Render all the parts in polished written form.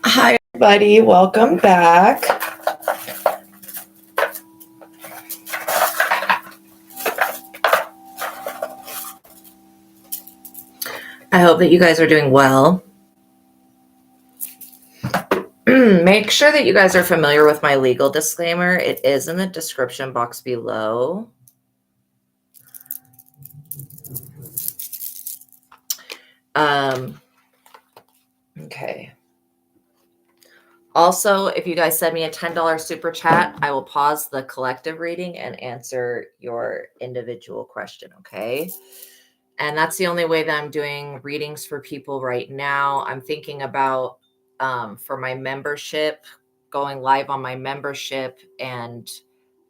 Hi, everybody. Welcome back. I hope that you guys are doing well. Make sure that you guys are familiar with my legal disclaimer. It is in the description box below. Okay. Also, if you guys send me a $10 super chat, I will pause the collective reading and answer your individual question, okay? And that's the only way that I'm doing readings for people right now. I'm thinking about for my membership, going live on my membership and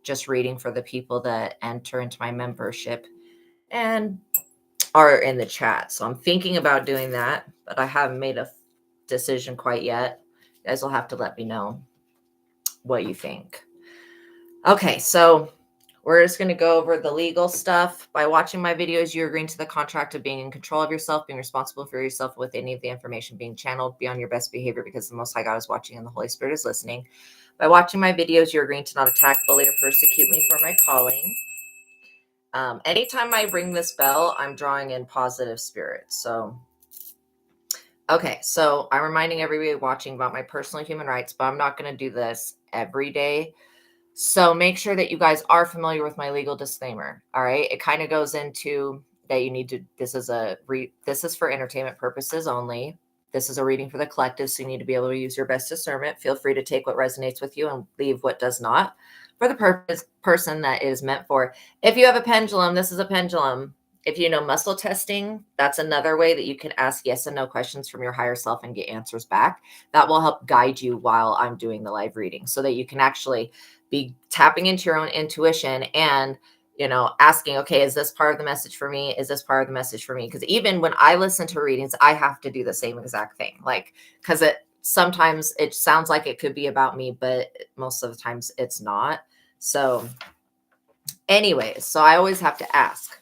just reading for the people that enter into my membership and are in the chat. So I'm thinking about doing that, but I haven't made a decision quite yet. You guys will have to let me know what you think. Okay, so we're just going to go over the legal stuff. By watching my videos, you're agreeing to the contract of being in control of yourself, being responsible for yourself with any of the information being channeled beyond your best behavior because the Most High God is watching and the Holy Spirit is listening. By watching my videos, you're agreeing to not attack, bully, or persecute me for my calling. Anytime I ring this bell, I'm drawing in positive spirits. Okay, so I'm reminding everybody watching about my personal human rights, but I'm not going to do this every day. So make sure that you guys are familiar with my legal disclaimer. All right. It kind of goes into that you need to, this is for entertainment purposes only. This is a reading for the collective. So you need to be able to use your best discernment. Feel free to take what resonates with you and leave what does not for the person that is meant for. If you have a pendulum, this is a pendulum. If you know muscle testing, that's another way that you can ask yes and no questions from your higher self and get answers back. That will help guide you while I'm doing the live reading so that you can actually be tapping into your own intuition and, asking, okay, is this part of the message for me? Is this part of the message for me? Because even when I listen to readings, I have to do the same exact thing. Because sometimes it sounds like it could be about me, but most of the times it's not. So anyways, so I always have to ask.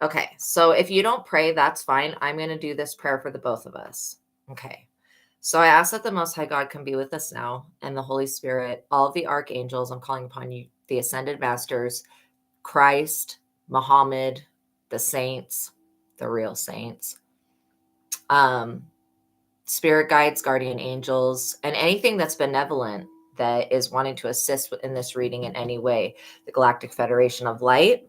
Okay, so if you don't pray, that's fine. I'm going to do this prayer for the both of us. Okay. So I ask that the Most High God can be with us now and the Holy Spirit, all of the archangels. I'm calling upon you, the ascended masters, Christ, Muhammad, the saints, the real saints, spirit guides, guardian angels, and anything that's benevolent that is wanting to assist in this reading in any way, the Galactic Federation of Light.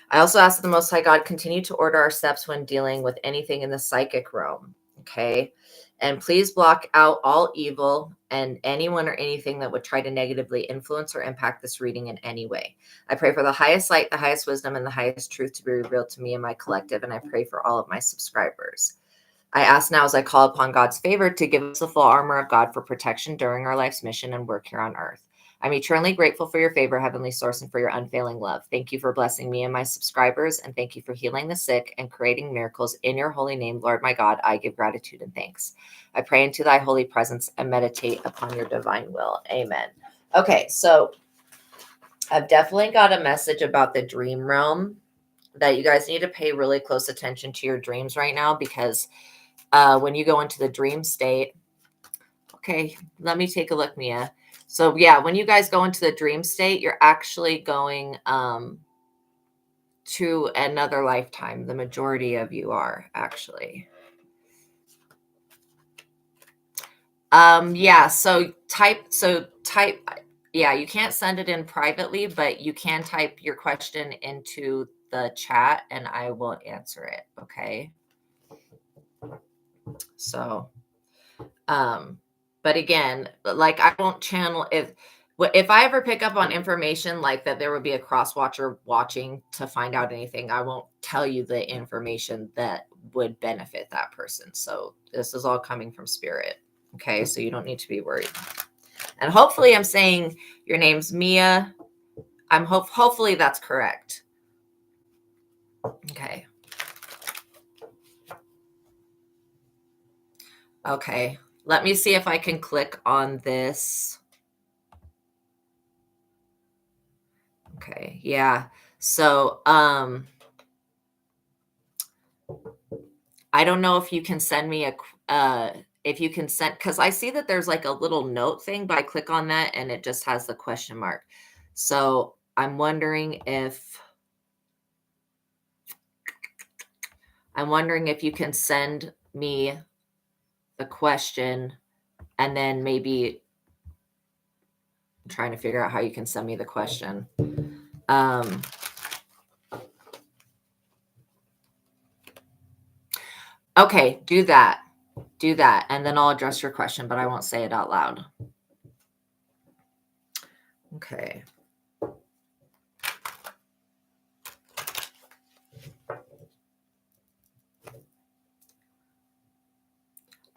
I also ask that the Most High God continue to order our steps when dealing with anything in the psychic realm. Okay. And please block out all evil and anyone or anything that would try to negatively influence or impact this reading in any way. I pray for the highest light, the highest wisdom, and the highest truth to be revealed to me and my collective. And I pray for all of my subscribers. I ask now as I call upon God's favor to give us the full armor of God for protection during our life's mission and work here on earth. I'm eternally grateful for your favor, Heavenly Source, and for your unfailing love. Thank you for blessing me and my subscribers, and thank you for healing the sick and creating miracles in your holy name, Lord my God. I give gratitude and thanks. I pray into thy holy presence and meditate upon your divine will. Amen. Okay, so I've definitely got a message about the dream realm that you guys need to pay really close attention to your dreams right now, because when you go into the dream state, okay, let me take a look, Mia. So yeah, when you guys go into the dream state, you're actually going to another lifetime. The majority of you are actually. Yeah, so type, yeah, you can't send it in privately, but you can type your question into the chat and I will answer it. Okay. So, but again, like I won't channel if I ever pick up on information like that, there would be a cross watcher watching to find out anything. I won't tell you the information that would benefit that person. So this is all coming from spirit. Okay. So you don't need to be worried. And hopefully I'm saying your name's Mia. Hopefully that's correct. Okay. Okay. Let me see if I can click on this. Okay. Yeah. So, I don't know if you can send me if you can send, because I see that there's like a little note thing, but I click on that and it just has the question mark. So I'm wondering if you can send me the question, and then maybe I'm trying to figure out how you can send me the question. Okay, do that. Do that, and then I'll address your question, but I won't say it out loud. Okay.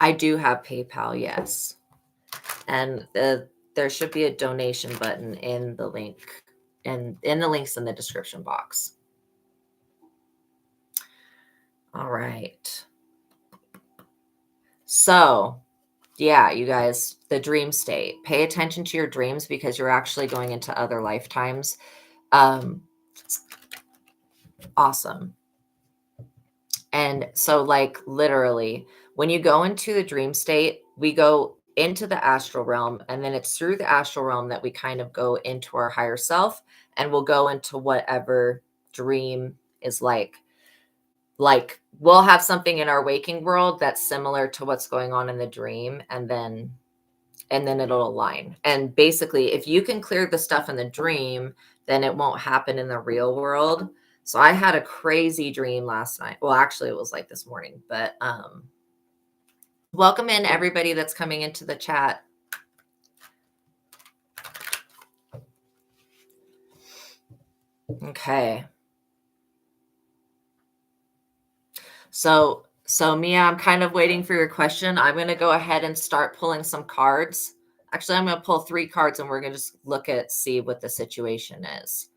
I do have PayPal, yes. And there should be a donation button in the link, and in the links in the description box. All right. So, yeah, you guys, the dream state. Pay attention to your dreams because you're actually going into other lifetimes. Awesome. And so, like, literally, when you go into the dream state, we go into the astral realm, and then it's through the astral realm that we kind of go into our higher self, and we'll go into whatever dream is like. Like, we'll have something in our waking world that's similar to what's going on in the dream, and then it'll align. And basically, if you can clear the stuff in the dream, then it won't happen in the real world. So I had a crazy dream last night. Well, actually it was like this morning, but welcome in everybody that's coming into the chat. Okay. So Mia, I'm kind of waiting for your question. I'm going to go ahead and start pulling some cards. Actually, I'm going to pull 3 cards, and we're going to just see what the situation is.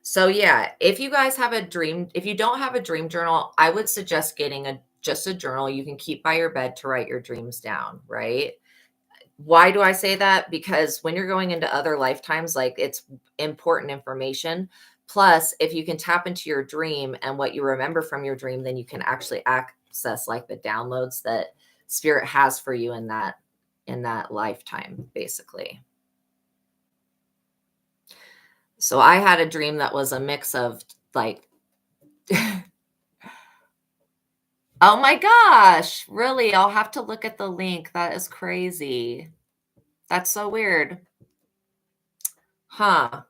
So yeah, if you guys have a dream, if you don't have a dream journal, I would suggest getting just a journal you can keep by your bed to write your dreams down, right? Why do I say that? Because when you're going into other lifetimes, like, it's important information. Plus, if you can tap into your dream and what you remember from your dream, then you can actually access like the downloads that spirit has for you in that lifetime, basically. So I had a dream that was a mix of like, oh my gosh, really? I'll have to look at the link. That is crazy. That's so weird. Huh.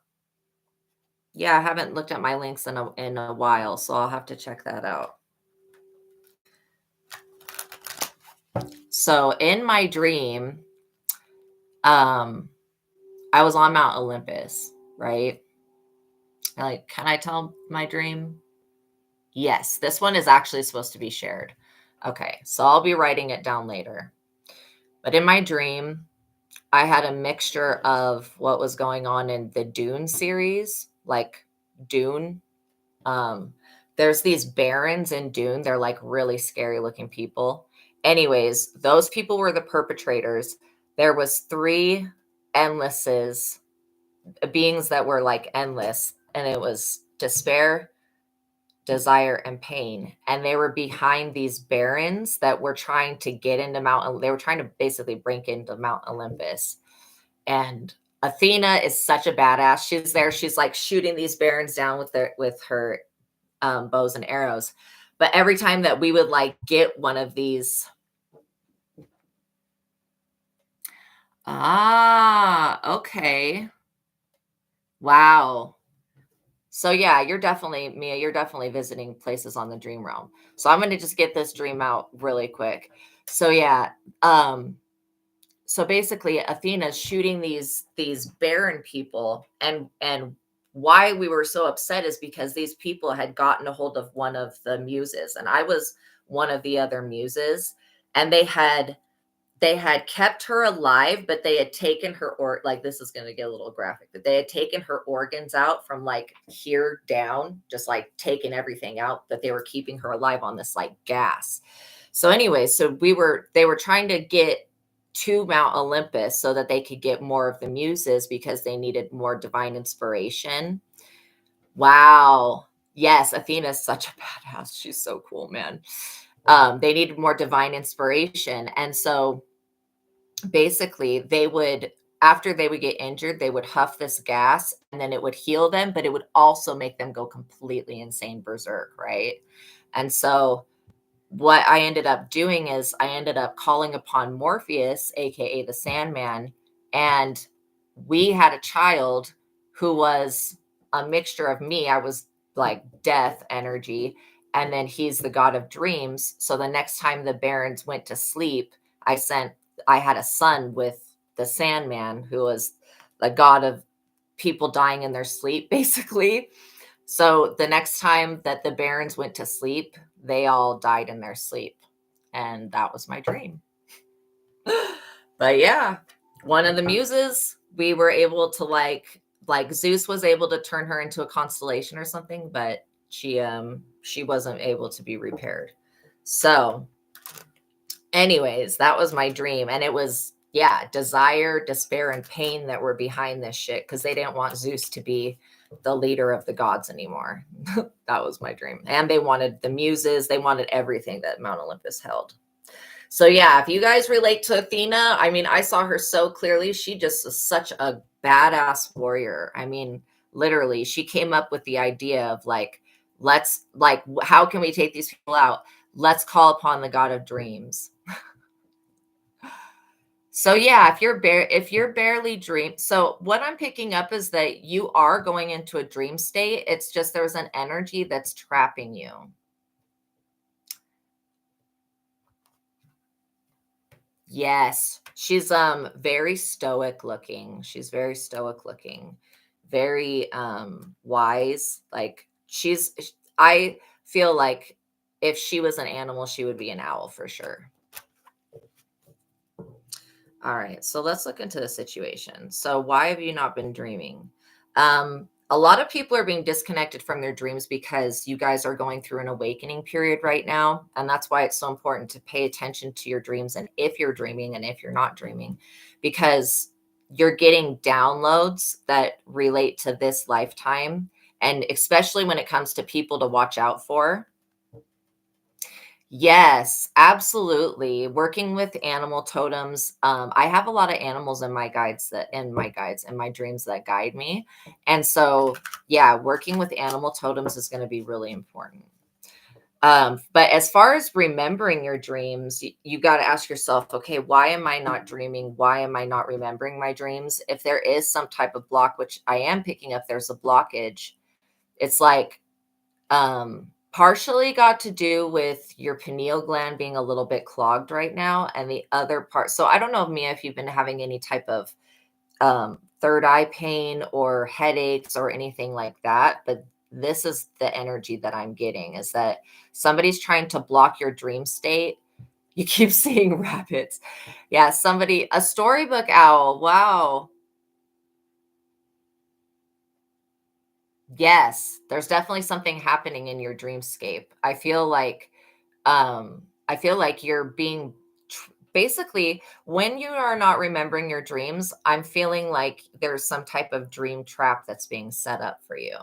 Yeah, I haven't looked at my links in a while, so I'll have to check that out. So in my dream, I was on Mount Olympus, right? Like, can I tell my dream? Yes, this one is actually supposed to be shared. Okay, so I'll be writing it down later. But in my dream, I had a mixture of what was going on in the Dune series, like Dune. There's these barons in Dune. They're like really scary looking people. Anyways, those people were the perpetrators. There was 3 endlesses, beings that were like endless, and it was despair, desire, and pain. And they were behind these barons that were trying to get into they were trying to basically break into Mount Olympus. And Athena is such a badass. She's there. She's like shooting these barons down with her bows and arrows. But every time that we would like get one of these, okay, wow. So yeah, you're definitely, Mia, you're definitely visiting places on the dream realm. So I'm going to just get this dream out really quick. So yeah, so basically Athena's shooting these barren people, and why we were so upset is because these people had gotten a hold of one of the muses, and I was one of the other muses, and they had kept her alive, but they had taken her, or like, this is going to get a little graphic, but they had taken her organs out from like here down, just like taking everything out, but they were keeping her alive on this like gas. So anyway, so they were trying to get to Mount Olympus so that they could get more of the muses because they needed more divine inspiration. Wow. Yes, Athena's such a badass. She's so cool, man. They needed more divine inspiration. And so basically they would, after they would get injured, they would huff this gas and then it would heal them, but it would also make them go completely insane berserk, right? And so what I ended up doing is I ended up calling upon Morpheus, aka the Sandman, and we had a child who was a mixture of me. I was like death energy, and then he's the god of dreams. So the next time the Barons went to sleep, I had a son with the Sandman, who was the god of people dying in their sleep, basically. So the next time that the Barons went to sleep, they all died in their sleep. And that was my dream. But yeah, one of the muses, we were able to like Zeus was able to turn her into a constellation or something, but she wasn't able to be repaired. So anyways, that was my dream. And it was, yeah, desire, despair, and pain that were behind this shit because they didn't want Zeus to be the leader of the gods anymore. That was my dream. And they wanted the muses, they wanted everything that Mount Olympus held. So yeah, if you guys relate to Athena, I mean, I saw her so clearly. She just is such a badass warrior. I mean, literally, she came up with the idea of like, let's like, how can we take these people out? Let's call upon the god of dreams. So yeah, if you're barely dream, so what I'm picking up is that you are going into a dream state. It's just there's an energy that's trapping you. Yes, she's very stoic looking. She's very stoic looking. Very wise. Like I feel like if she was an animal, she would be an owl for sure. All right, so let's look into the situation. So, why have you not been dreaming? A lot of people are being disconnected from their dreams because you guys are going through an awakening period right now. And that's why it's so important to pay attention to your dreams and if you're dreaming and if you're not dreaming, because you're getting downloads that relate to this lifetime. And especially when it comes to people to watch out for. Yes, absolutely. Working with animal totems. I have a lot of animals in my in my dreams that guide me. And so, yeah, working with animal totems is going to be really important. But as far as remembering your dreams, you got to ask yourself, okay, why am I not dreaming? Why am I not remembering my dreams? If there is some type of block, which I am picking up, there's a blockage. It's like partially got to do with your pineal gland being a little bit clogged right now. And the other part, so I don't know, Mia, if you've been having any type of third eye pain or headaches or anything like that, but this is the energy that I'm getting is that somebody's trying to block your dream state. You keep seeing rabbits. Yeah, a storybook owl. Wow. Yes, there's definitely something happening in your dreamscape. I feel like you're being basically when you are not remembering your dreams, I'm feeling like there's some type of dream trap that's being set up for you.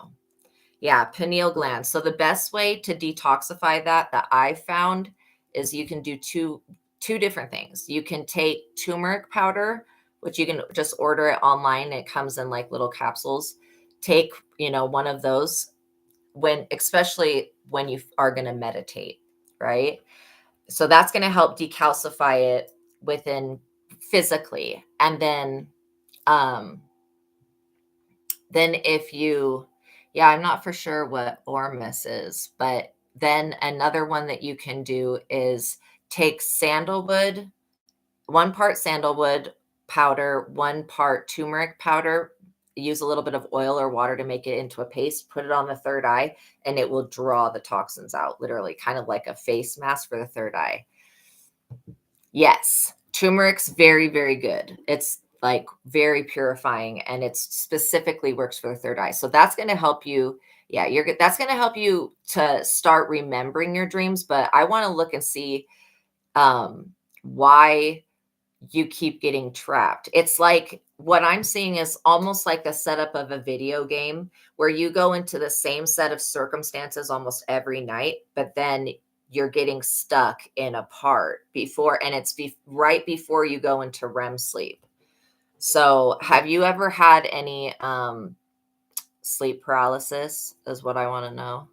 Yeah, pineal gland. So the best way to detoxify that I found is you can do two different things. You can take turmeric powder, which you can just order it online. It comes in like little capsules. Take, one of those especially when you are going to meditate, right? So that's going to help decalcify it within physically. And um, then if you, yeah, I'm not for sure what Ormus is, but then another one that you can do is take sandalwood, 1 part sandalwood powder, 1 part turmeric powder, use a little bit of oil or water to make it into a paste, put it on the third eye, and it will draw the toxins out, literally, kind of like a face mask for the third eye. Yes, turmeric's very, very good. It's like very purifying and it specifically works for the third eye. So that's going to help you. Yeah, that's going to help you to start remembering your dreams. But I want to look and see why you keep getting trapped. It's like what I'm seeing is almost like a setup of a video game where you go into the same set of circumstances almost every night, but then you're getting stuck in a part before, and it's right before you go into REM sleep. So, have you ever had any sleep paralysis? Is what I want to know.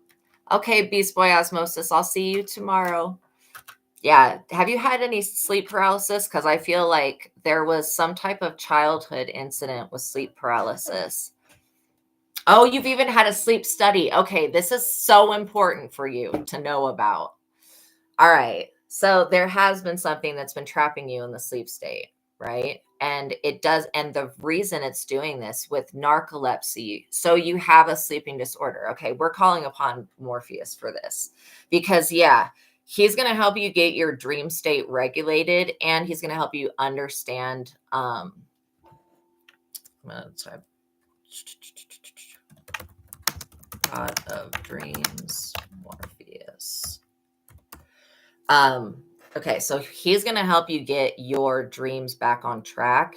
Okay, Beast Boy Osmosis, I'll see you tomorrow. Yeah. Have you had any sleep paralysis? Because I feel like there was some type of childhood incident with sleep paralysis. Oh, you've even had a sleep study. Okay, this is so important for you to know about. All right. So there has been something that's been trapping you in the sleep state, right? And it does. And the reason it's doing this with narcolepsy, so you have a sleeping disorder. Okay. We're calling upon Morpheus for this because, yeah, he's going to help you get your dream state regulated, and he's going to help you understand. I'm going to type God of Dreams, Morpheus. Okay, so he's going to help you get your dreams back on track.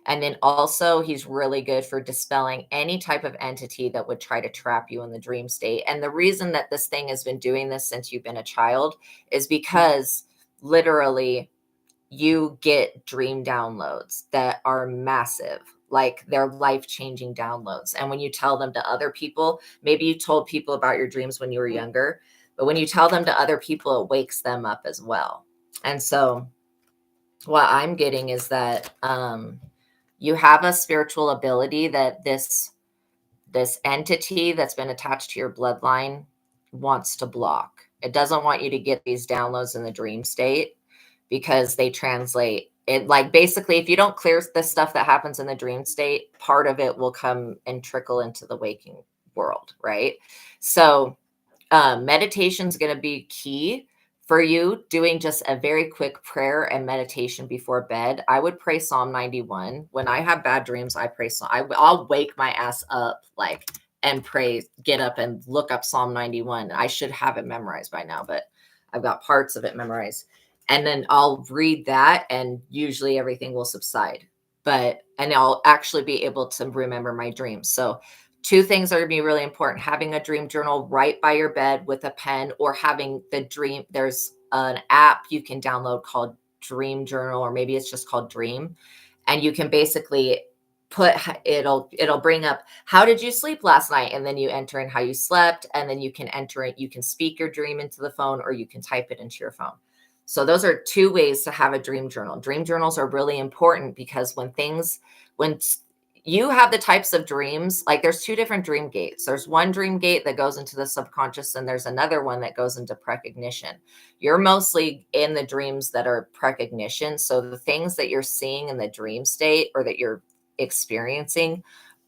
And then also, he's really good for dispelling any type of entity that would try to trap you in the dream state. And the reason that this thing has been doing this since you've been a child is because literally you get dream downloads that are massive. Like they're life-changing downloads. And when you tell them to other people, maybe you told people about your dreams when you were younger, but when you tell them to other people, it wakes them up as well. And so what I'm getting is that you have a spiritual ability that this entity that's been attached to your bloodline wants to block. It doesn't want you to get these downloads in the dream state because they translate it. Like basically, if you don't clear the stuff that happens in the dream state, part of it will come and trickle into the waking world, right? So meditation is going to be key for you. Doing just a very quick prayer and meditation before bed. I would pray Psalm 91. When I have bad dreams, I pray I'll wake my ass up like and pray, get up and look up Psalm 91. I should have it memorized by now, but I've got parts of it memorized. And then I'll read that, and usually everything will subside. And I'll actually be able to remember my dreams. So two things are going to be really important: having a dream journal right by your bed with a pen, or having the dream. There's an app you can download called Dream Journal, or maybe it's just called Dream. And you can basically it'll bring up, how did you sleep last night? And then you enter in how you slept, and then you can enter it. You can speak your dream into the phone, or you can type it into your phone. So those are two ways to have a dream journal. Dream journals are really important because when you have the types of dreams, like there's two different dream gates. There's one dream gate that goes into the subconscious, and there's another one that goes into precognition. You're mostly in the dreams that are precognition. So the things that you're seeing in the dream state or that you're experiencing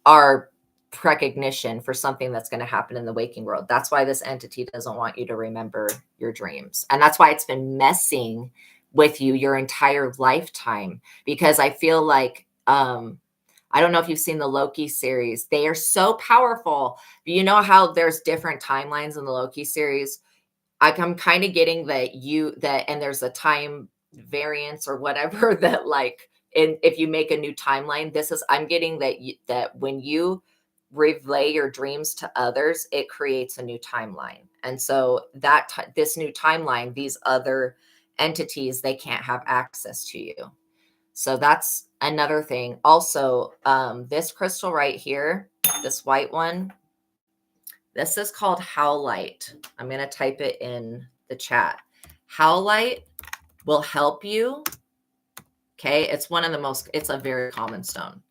are precognition for something that's going to happen in the waking world. That's why this entity doesn't want you to remember your dreams. And that's why it's been messing with you your entire lifetime, because I feel like, I don't know if you've seen the Loki series. They are so powerful. But you know how there's different timelines in the Loki series? I'm kind of getting and there's a time variance or whatever that like, if you make a new timeline, I'm getting that when you relay your dreams to others, it creates a new timeline. And so this new timeline, these other entities, they can't have access to you. So that's another thing. Also, this crystal right here, this white one, this is called howlite. I'm going to type it in the chat. Howlite will help you. Okay. It's a very common stone.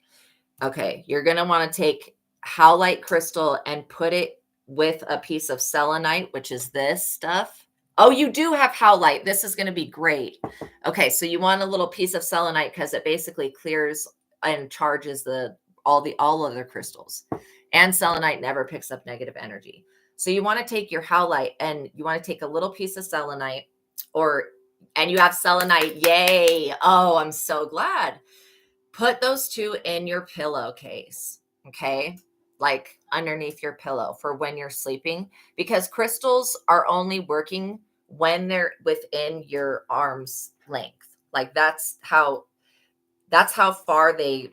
Okay. You're going to want to take howlite crystal and put it with a piece of selenite, which is this stuff. Oh, you do have howlite. This is going to be great. Okay, so you want a little piece of selenite because it basically clears and charges all other crystals. And selenite never picks up negative energy. So you want to take your howlite and you want to take a little piece of selenite, and you have selenite. Yay. Oh, I'm so glad. Put those two in your pillowcase. Okay. Like underneath your pillow for when you're sleeping, because crystals are only working when they're within your arm's length. Like that's how That's how far they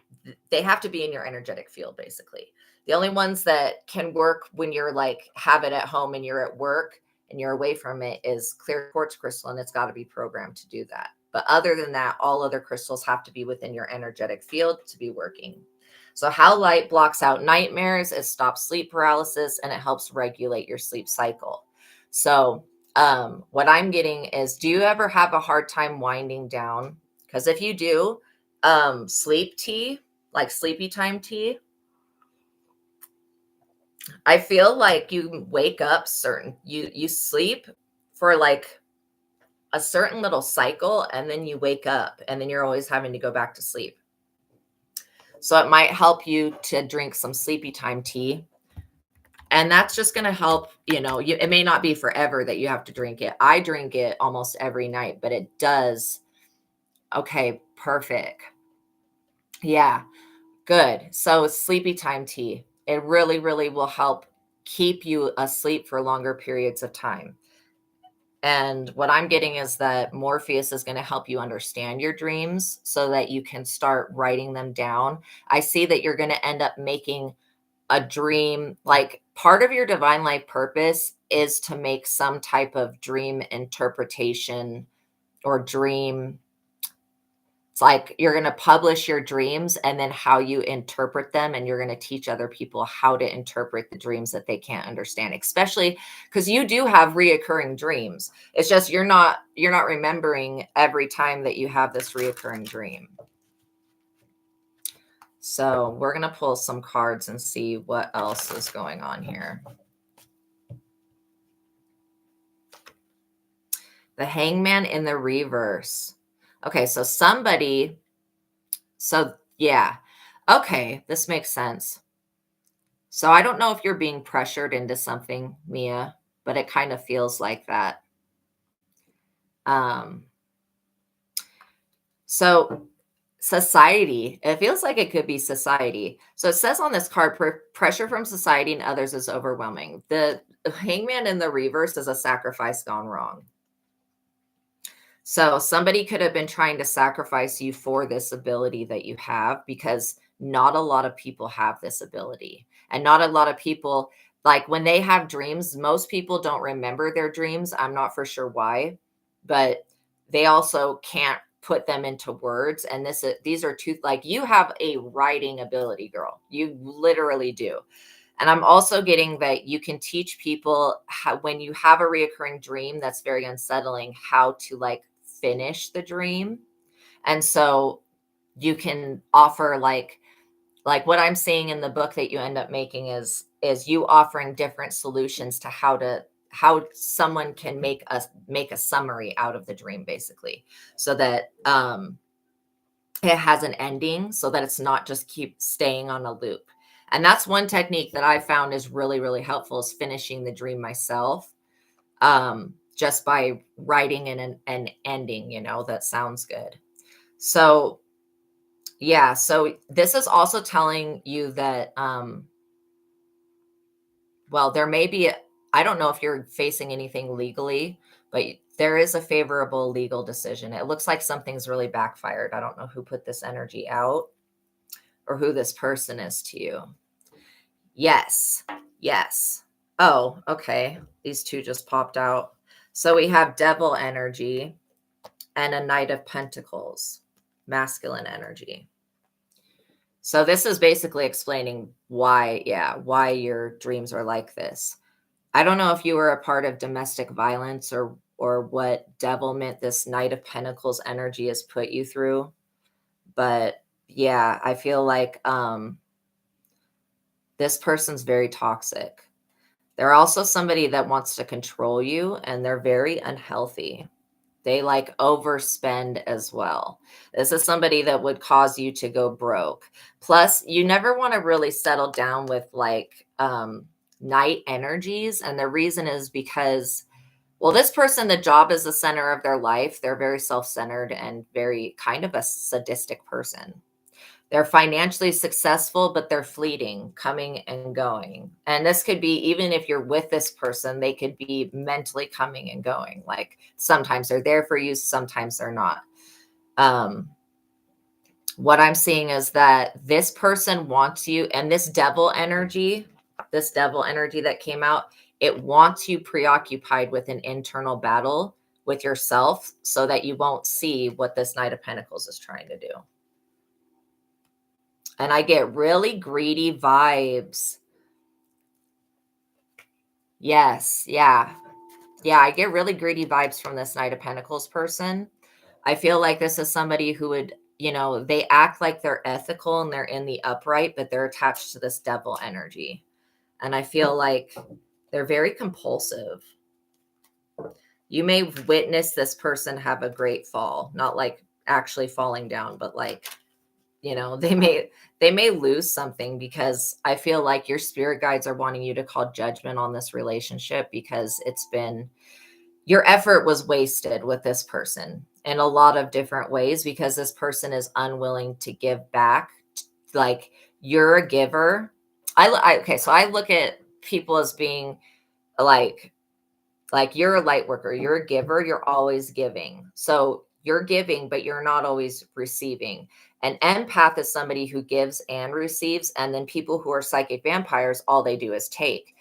have to be in your energetic field, basically. The only ones that can work when you're like have it at home and you're at work and you're away from it is clear quartz crystal, and it's got to be programmed to do that. But other than that, all other crystals have to be within your energetic field to be working. So how light blocks out nightmares, it stops sleep paralysis, and it helps regulate your sleep cycle. So what I'm getting is, do you ever have a hard time winding down? Because if you do, sleep tea, like sleepy time tea, I feel like you wake up you sleep for like a certain little cycle, and then you wake up, and then you're always having to go back to sleep. So it might help you to drink some sleepy time tea. And that's just going to help, it may not be forever that you have to drink it. I drink it almost every night, but it does. Okay, perfect. Yeah, good. So sleepy time tea, it really, really will help keep you asleep for longer periods of time. And what I'm getting is that Morpheus is going to help you understand your dreams so that you can start writing them down. I see that you're going to end up making a dream, like part of your divine life purpose is to make some type of dream interpretation or dream. It's like you're going to publish your dreams and then how you interpret them. And you're going to teach other people how to interpret the dreams that they can't understand, especially because you do have reoccurring dreams. It's just you're not remembering every time that you have this reoccurring dream. So we're going to pull some cards and see what else is going on here. The Hangman in the reverse. Okay, so yeah. Okay, this makes sense. So I don't know if you're being pressured into something, Mia, but it kind of feels like that. So society, it feels like it could be society. So it says on this card, pressure from society and others is overwhelming. The Hangman in the reverse is a sacrifice gone wrong. So somebody could have been trying to sacrifice you for this ability that you have, because not a lot of people have this ability. And not a lot of people, like when they have dreams, most people don't remember their dreams. I'm not for sure why, but they also can't put them into words. And these are two, like you have a writing ability, girl. You literally do. And I'm also getting that you can teach people how, when you have a reoccurring dream that's very unsettling, how to like finish the dream. And so you can offer like what I'm seeing in the book that you end up making is you offering different solutions to how someone can make a summary out of the dream, basically, so that it has an ending, so that it's not just keep staying on a loop. And that's one technique that I found is really, really helpful, is finishing the dream myself. Just by writing in an ending, that sounds good. So, yeah. So this is also telling you that, well, there may be, I don't know if you're facing anything legally, but there is a favorable legal decision. It looks like something's really backfired. I don't know who put this energy out or who this person is to you. Yes. Yes. Oh, okay. These two just popped out. So we have devil energy and a Knight of Pentacles, masculine energy. So this is basically explaining why your dreams are like this. I don't know if you were a part of domestic violence or what devilment this Knight of Pentacles energy has put you through. But yeah, I feel like this person's very toxic. They're also somebody that wants to control you, and they're very unhealthy. They like overspend as well. This is somebody that would cause you to go broke. Plus, you never want to really settle down with like night energies. And the reason is because, well, this person, the job is the center of their life. They're very self-centered and very kind of a sadistic person. They're financially successful, but they're fleeting, coming and going. And this could be, even if you're with this person, they could be mentally coming and going. Like sometimes they're there for you, sometimes they're not. what I'm seeing is that this person wants you, and this devil energy that came out, it wants you preoccupied with an internal battle with yourself so that you won't see what this Knight of Pentacles is trying to do. And I get really greedy vibes. Yes, yeah. Yeah, I get really greedy vibes from this Knight of Pentacles person. I feel like this is somebody who would, they act like they're ethical and they're in the upright, but they're attached to this devil energy. And I feel like they're very compulsive. You may witness this person have a great fall, not like actually falling down, but like, they may lose something, because I feel like your spirit guides are wanting you to call judgment on this relationship, because your effort was wasted with this person in a lot of different ways, because this person is unwilling to give back. Like, you're a giver. Okay, so I look at people as being like you're a light worker, you're a giver, you're always giving. So you're giving, but you're not always receiving. An empath is somebody who gives and receives. And then people who are psychic vampires, all they do is take.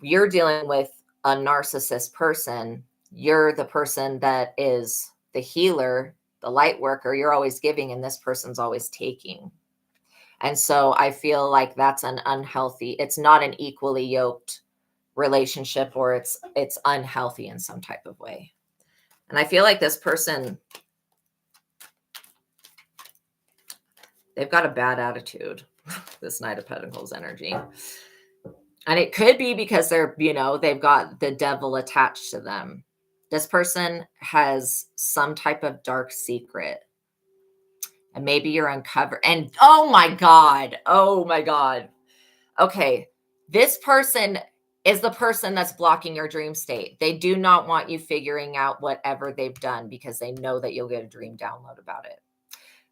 You're dealing with a narcissist person. You're the person that is the healer, the light worker. You're always giving, and this person's always taking. And so I feel like that's an unhealthy, it's not an equally yoked relationship, or it's unhealthy in some type of way. And I feel like this person, they've got a bad attitude, this Knight of Pentacles energy. And it could be because they've got the devil attached to them. This person has some type of dark secret. And maybe you're uncovered. And oh my God. Okay. This person is the person that's blocking your dream state. They do not want you figuring out whatever they've done, because they know that you'll get a dream download about it.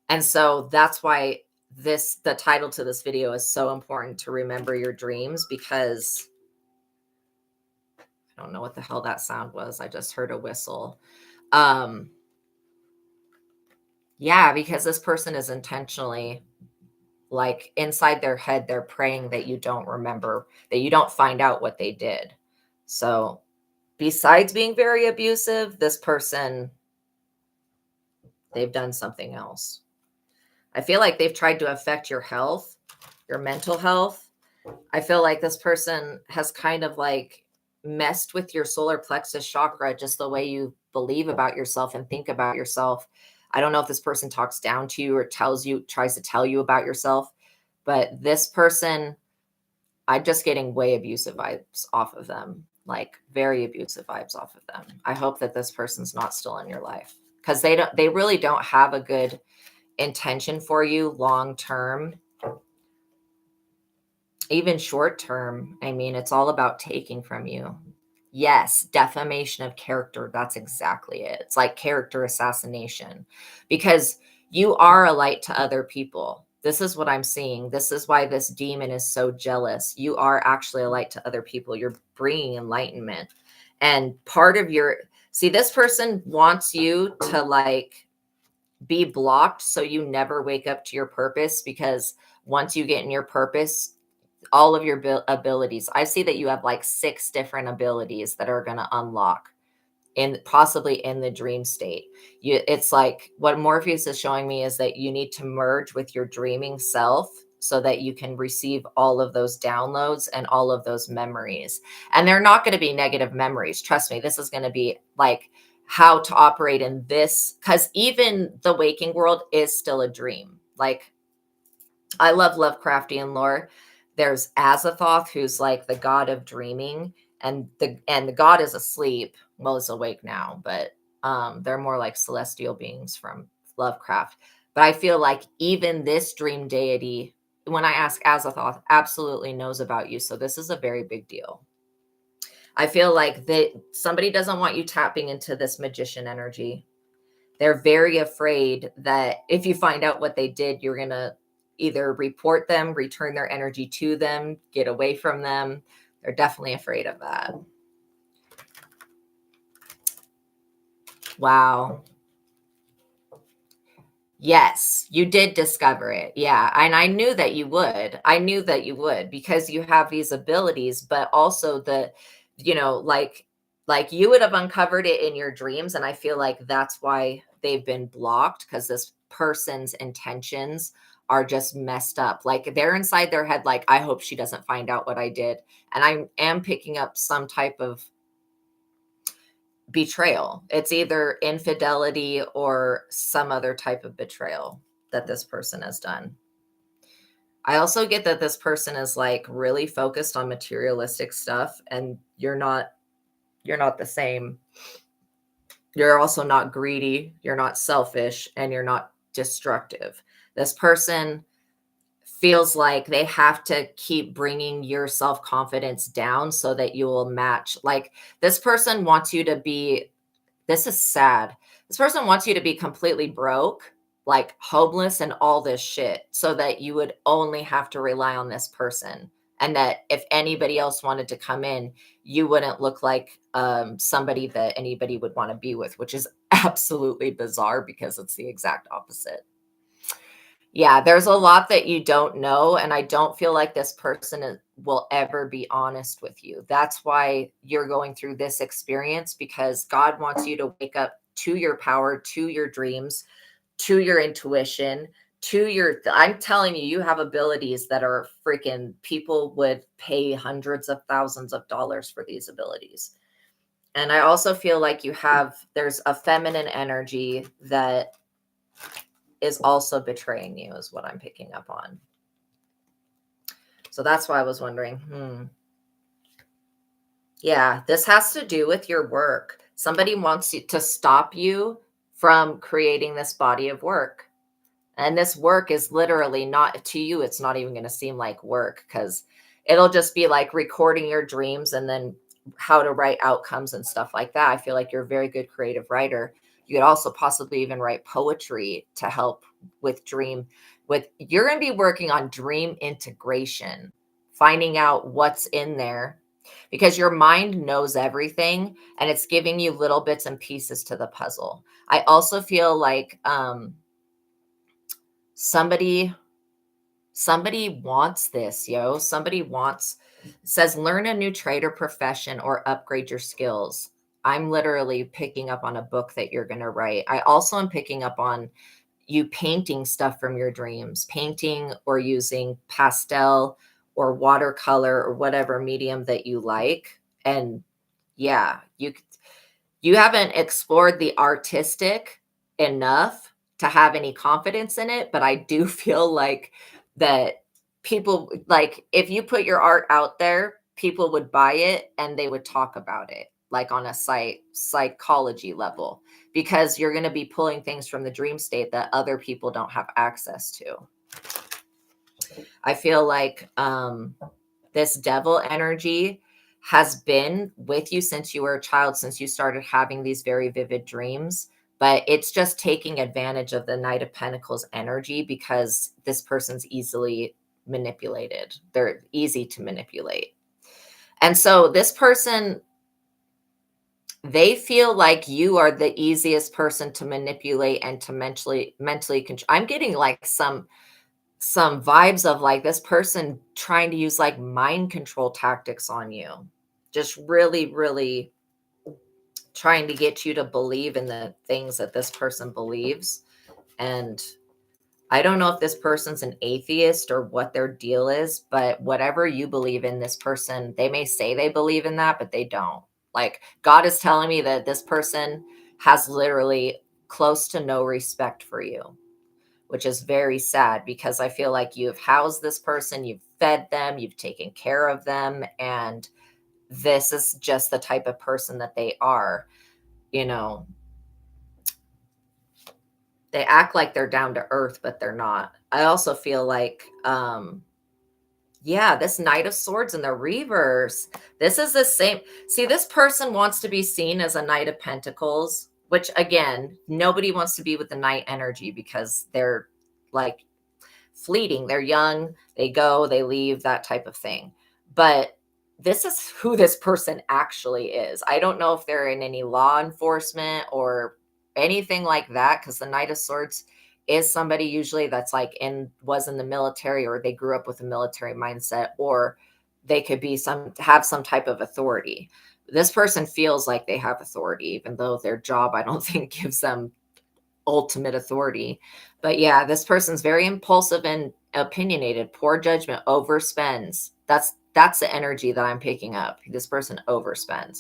And so that's why the title to this video is so important, to remember your dreams, because I don't know what the hell that sound was. I just heard a whistle. Yeah, because this person is intentionally, like, inside their head, they're praying that you don't remember, that you don't find out what they did. So besides being very abusive, this person, they've done something else. I feel like they've tried to affect your health, your mental health. I feel like this person has kind of like messed with your solar plexus chakra, just the way you believe about yourself and think about yourself. I don't know if this person talks down to you or tries to tell you about yourself, but this person, I'm just getting way abusive vibes off of them, like very abusive vibes off of them. I hope that this person's not still in your life, because they really don't have a good intention for you long term. Even short term, I mean, it's all about taking from you. Yes, defamation of character. That's exactly it. It's like character assassination, because you are a light to other people. This is what I'm seeing. This is why this demon is so jealous. You are actually a light to other people. You're bringing enlightenment. And this person wants you to like be blocked so you never wake up to your purpose, because once you get in your purpose, all of your abilities, I see that you have like 6 different abilities that are going to unlock possibly in the dream state. It's like what Morpheus is showing me is that you need to merge with your dreaming self so that you can receive all of those downloads and all of those memories. And they're not going to be negative memories. Trust me, this is going to be like how to operate in this, because even the waking world is still a dream. Like, I love Lovecraftian lore. There's Azathoth, who's like the god of dreaming, and the god is asleep. Well, is awake now, but they're more like celestial beings from Lovecraft. But I feel like even this dream deity, when I ask Azathoth, absolutely knows about you. So this is a very big deal. I feel like that somebody doesn't want you tapping into this magician energy. They're very afraid that if you find out what they did, you're going to either report them, return their energy to them, get away from them. They're definitely afraid of that. Wow. Yes, you did discover it. Yeah, and I knew that you would. I knew that you would because you have these abilities, but also like you would have uncovered it in your dreams, and I feel like that's why they've been blocked because this person's intentions are just messed up. Like they're inside their head like I hope she doesn't find out what I did. And I am picking up some type of betrayal. It's either infidelity or some other type of betrayal that this person has done. I also get that this person is like really focused on materialistic stuff and you're not the same. You're also not greedy, you're not selfish, and you're not destructive. This person feels like they have to keep bringing your self-confidence down so that you will match. Like this person wants you to be this is sad. This person wants you to be completely broke, like homeless and all this shit, so that you would only have to rely on this person. And that if anybody else wanted to come in, you wouldn't look like somebody that anybody would want to be with, which is absolutely bizarre because it's the exact opposite. Yeah, there's a lot that you don't know, and I don't feel like this person will ever be honest with you. That's why you're going through this experience because God wants you to wake up to your power, to your dreams, to your intuition, to your I'm telling you, you have abilities that are freaking people would pay hundreds of thousands of dollars for these abilities. And I also feel like there's a feminine energy that is also betraying you, is what I'm picking up on. So that's why I was wondering, yeah, this has to do with your work. Somebody wants you to stop you from creating this body of work. And this work is literally not to you, it's not even going to seem like work because it'll just be like recording your dreams and then how to write outcomes and stuff like that. I feel like you're a very good creative writer. You could also possibly even write poetry to help with you're going to be working on dream integration, finding out what's in there because your mind knows everything and it's giving you little bits and pieces to the puzzle. I also feel like somebody wants this, somebody wants says learn a new trade or profession or upgrade your skills. I'm literally picking up on a book that you're going to write. I also am picking up on you painting stuff from your dreams, painting or using pastel or watercolor or whatever medium that you like. And yeah, you haven't explored the artistic enough to have any confidence in it, but I do feel like that people like if you put your art out there, people would buy it and they would talk about it like on a psychology level because you're going to be pulling things from the dream state that other people don't have access to. I feel like this devil energy has been with you since you were a child, since you started having these very vivid dreams. But it's just taking advantage of the Knight of Pentacles energy because this person's easily manipulated. They're easy to manipulate. And so this person, they feel like you are the easiest person to manipulate and to mentally control. I'm getting like some vibes of like this person trying to use like mind control tactics on you. Just really, really trying to get you to believe in the things that this person believes. And I don't know if this person's an atheist or what their deal is, but whatever you believe in, this person, they may say they believe in that, but they don't. Like God is telling me that this person has literally close to no respect for you, which is very sad because I feel like you've housed this person, you've fed them, you've taken care of them, and this is just the type of person that they are. You know, they act like they're down to earth, but they're not. I also feel like, yeah, this Knight of Swords in the reverse. This is the same. See, this person wants to be seen as a Knight of Pentacles, which again, nobody wants to be with the Knight energy because they're like fleeting. They're young, they go, they leave, that type of thing. But this is who this person actually is. I don't know if they're in any law enforcement or anything like that because the Knight of Swords is somebody usually that's like was in the military, or they grew up with a military mindset, or they could be have some type of authority. This person feels like they have authority, even though their job, I don't think, gives them ultimate authority. But yeah, this person's very impulsive and opinionated, poor judgment, overspends. That's the energy that I'm picking up. This person overspends.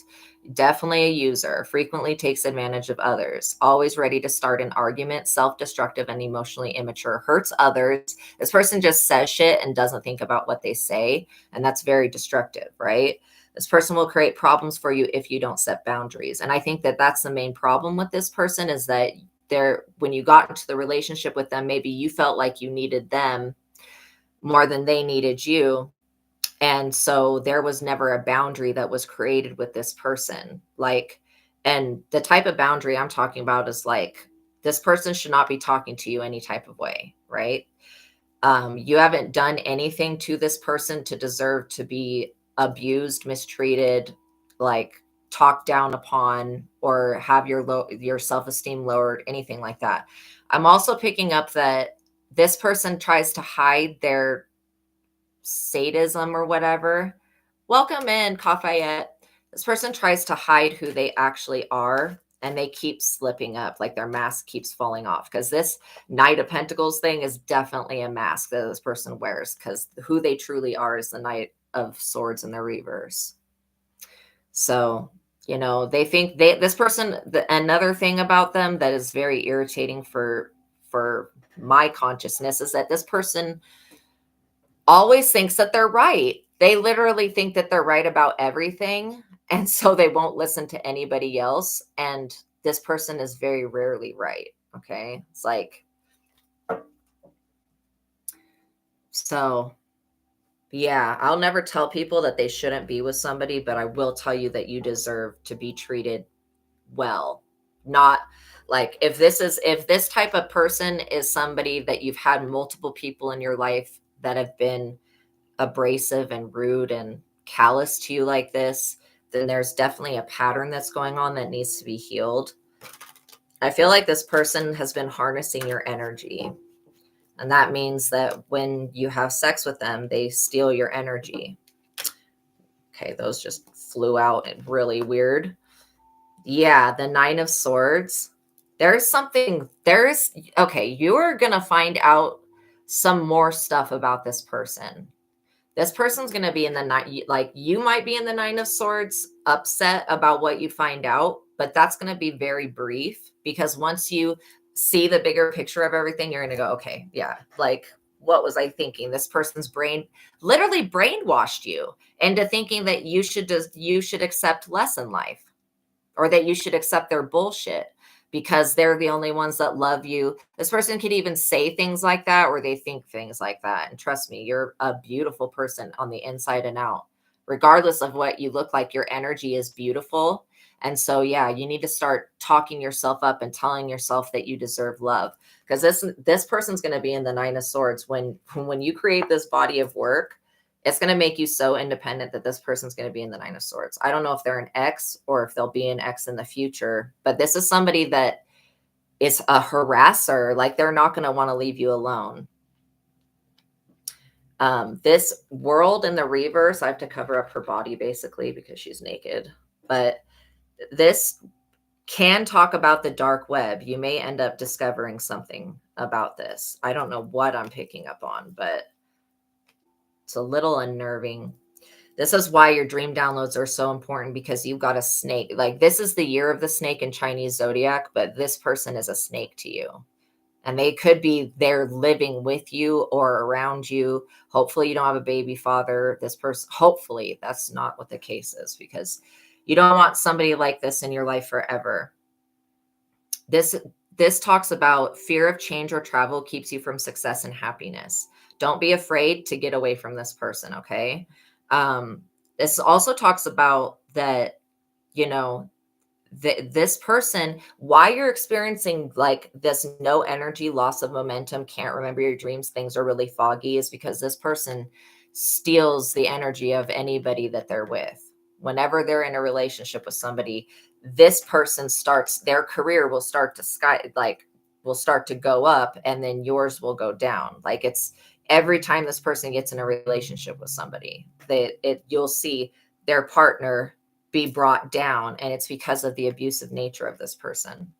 Definitely a user, frequently takes advantage of others, always ready to start an argument, self-destructive and emotionally immature, hurts others. This person just says shit and doesn't think about what they say, and that's very destructive, right? This person will create problems for you if you don't set boundaries. And I think that that's the main problem with this person, is that when you got into the relationship with them, maybe you felt like you needed them more than they needed you. And so there was never a boundary that was created with this person. Like, and the type of boundary I'm talking about is like, this person should not be talking to you any type of way, right? You haven't done anything to this person to deserve to be abused, mistreated, like talked down upon, or have your self-esteem lowered, anything like that. I'm also picking up that this person tries to hide their sadism or whatever. Welcome in, Cafayette. This person tries to hide who they actually are, and they keep slipping up, like their mask keeps falling off, because this Knight of Pentacles thing is definitely a mask that this person wears, because who they truly are is the Knight of Swords in the reverse. So, they think this person, another thing about them that is very irritating for my consciousness, is that this person always thinks that they're right. They literally think that they're right about everything. And so they won't listen to anybody else. And this person is very rarely right. Okay. It's like, so yeah, I'll never tell people that they shouldn't be with somebody, but I will tell you that you deserve to be treated well. Not like, if this type of person is somebody that you've had multiple people in your life that have been abrasive and rude and callous to you like this, then there's definitely a pattern that's going on that needs to be healed. I feel like this person has been harnessing your energy. And that means that when you have sex with them, they steal your energy. Okay, those just flew out and really weird. Yeah, the Nine of Swords. Okay, you're going to find out some more stuff about this person. This person's going to be in the nine, like you might be in the Nine of Swords upset about what you find out, but that's going to be very brief, because once you see the bigger picture of everything, you're going to go, okay, yeah, like, what was I thinking? This person's brain literally brainwashed you into thinking that you should accept less in life, or that you should accept their bullshit because they're the only ones that love you. This person could even say things like that, or they think things like that. And trust me, you're a beautiful person on the inside and out. Regardless of what you look like, your energy is beautiful. And so, yeah, you need to start talking yourself up and telling yourself that you deserve love. Because this person's going to be in the Nine of Swords. When you create this body of work, it's going to make you so independent that this person's going to be in the Nine of Swords. I don't know if they're an ex or if they'll be an ex in the future, but this is somebody that is a harasser. Like, they're not going to want to leave you alone. This World in the reverse, I have to cover up her body basically because she's naked, but this can talk about the dark web. You may end up discovering something about this. I don't know what I'm picking up on, but it's a little unnerving. This is why your dream downloads are so important, because you've got a snake. Like, this is the year of the snake in Chinese zodiac, but this person is a snake to you. And they could be there living with you or around you. Hopefully you don't have a baby father. This person, hopefully that's not what the case is, because you don't want somebody like this in your life forever. This talks about fear of change or travel keeps you from success and happiness. Don't be afraid to get away from this person, okay? This also talks about that, this person, why you're experiencing like this no energy, loss of momentum, can't remember your dreams, things are really foggy, is because this person steals the energy of anybody that they're with. Whenever they're in a relationship with somebody, this person their career will start to will start to go up and then yours will go down. Like, it's every time this person gets in a relationship with somebody, you'll see their partner be brought down, and it's because of the abusive nature of this person.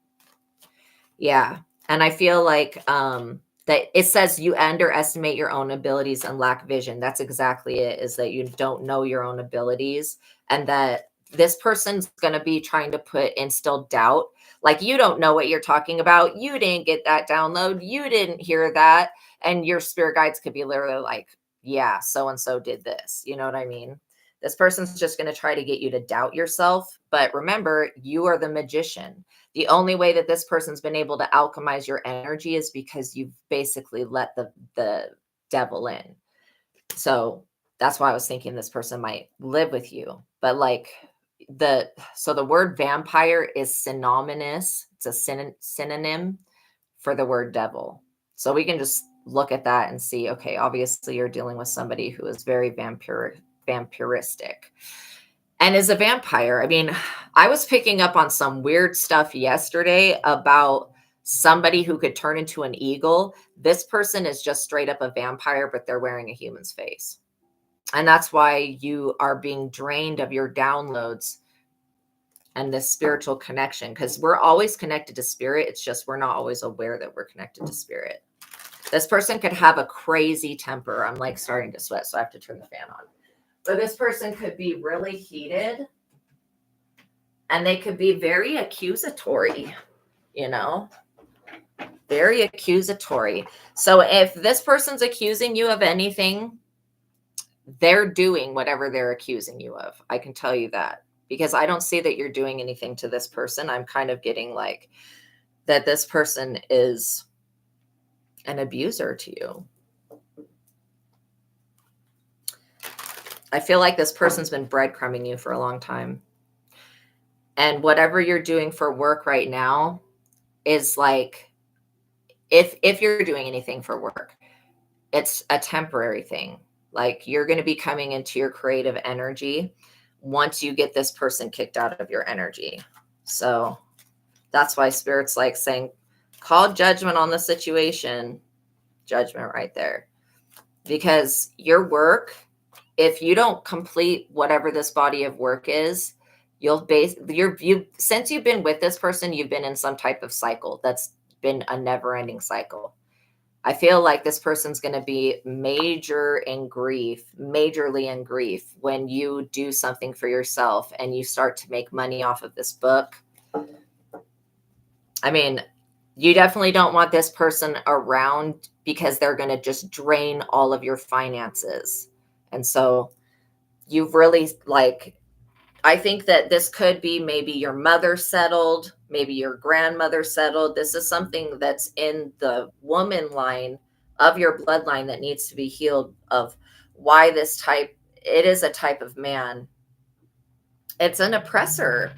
Yeah. And I feel like that it says you underestimate your own abilities and lack vision. That's exactly it, is that you don't know your own abilities, and that this person's going to be trying to instill doubt. Like, you don't know what you're talking about. You didn't get that download. You didn't hear that. And your spirit guides could be literally like, yeah, so and so did this. You know what I mean? This person's just going to try to get you to doubt yourself. But remember, you are the magician. The only way that this person's been able to alchemize your energy is because you've basically let the devil in. So that's why I was thinking this person might live with you. But like, the word vampire is synonymous. It's a synonym for the word devil. So we can just look at that and see, okay, obviously you're dealing with somebody who is very vampiristic and is a vampire. I mean, I was picking up on some weird stuff yesterday about somebody who could turn into an eagle. This person is just straight up a vampire, but they're wearing a human's face. And that's why you are being drained of your downloads and this spiritual connection, because we're always connected to spirit. It's just we're not always aware that we're connected to spirit. This person could have a crazy temper. I'm like starting to sweat, so I have to turn the fan on. But this person could be really heated, and they could be very accusatory, very accusatory. So if this person's accusing you of anything, they're doing whatever they're accusing you of. I can tell you that, because I don't see that you're doing anything to this person. I'm kind of getting like that this person is an abuser to you. I feel like this person's been breadcrumbing you for a long time. And whatever you're doing for work right now is like, if you're doing anything for work, it's a temporary thing. Like, you're going to be coming into your creative energy once you get this person kicked out of your energy. So that's why Spirit's like saying, call judgment on the situation. Judgment right there. Because your work, if you don't complete whatever this body of work is, since you've been with this person, you've been in some type of cycle that's been a never-ending cycle. I feel like this person's going to be majorly in grief when you do something for yourself and you start to make money off of this book. I mean, you definitely don't want this person around, because they're going to just drain all of your finances. And so you've really, like, I think that this could be maybe your mother settled, maybe your grandmother settled. This is something that's in the woman line of your bloodline that needs to be healed, of why it is a type of man. It's an oppressor.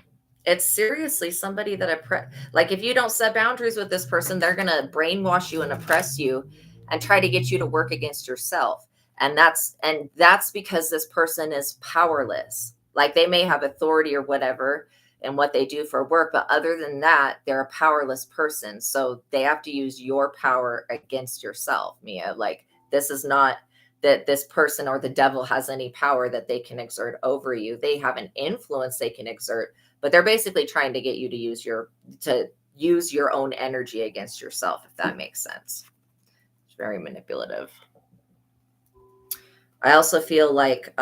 It's seriously somebody that like, if you don't set boundaries with this person, they're going to brainwash you and oppress you and try to get you to work against yourself. And that's because this person is powerless. Like, they may have authority or whatever in what they do for work, but other than that, they're a powerless person. So they have to use your power against yourself, Mia. Like, this is not that this person or the devil has any power that they can exert over you. They have an influence they can exert, but they're basically trying to get you to use your own energy against yourself, if that makes sense. It's very manipulative. I also feel like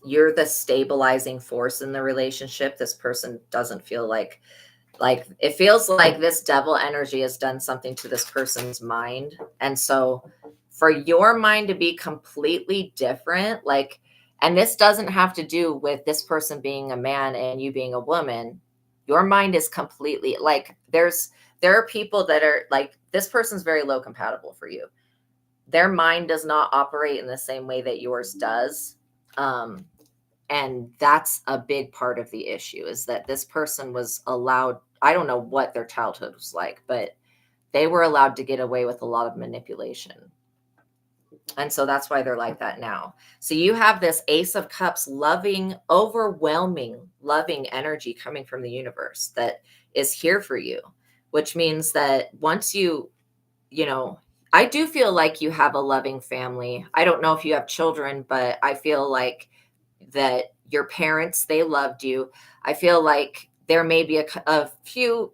you're the stabilizing force in the relationship. This person doesn't feel like it feels like this devil energy has done something to this person's mind. And so for your mind to be completely different, like, and this doesn't have to do with this person being a man and you being a woman. Your mind is completely like, there are people that are like, this person's very low compatible for you. Their mind does not operate in the same way that yours does. And that's a big part of the issue, is that this person was allowed, I don't know what their childhood was like, but they were allowed to get away with a lot of manipulation. And so that's why they're like that now. So you have this Ace of Cups, loving, overwhelming, loving energy coming from the universe that is here for you, which means that once you know, I do feel like you have a loving family. I don't know if you have children, but I feel like that your parents, they loved you. I feel like there may be a few,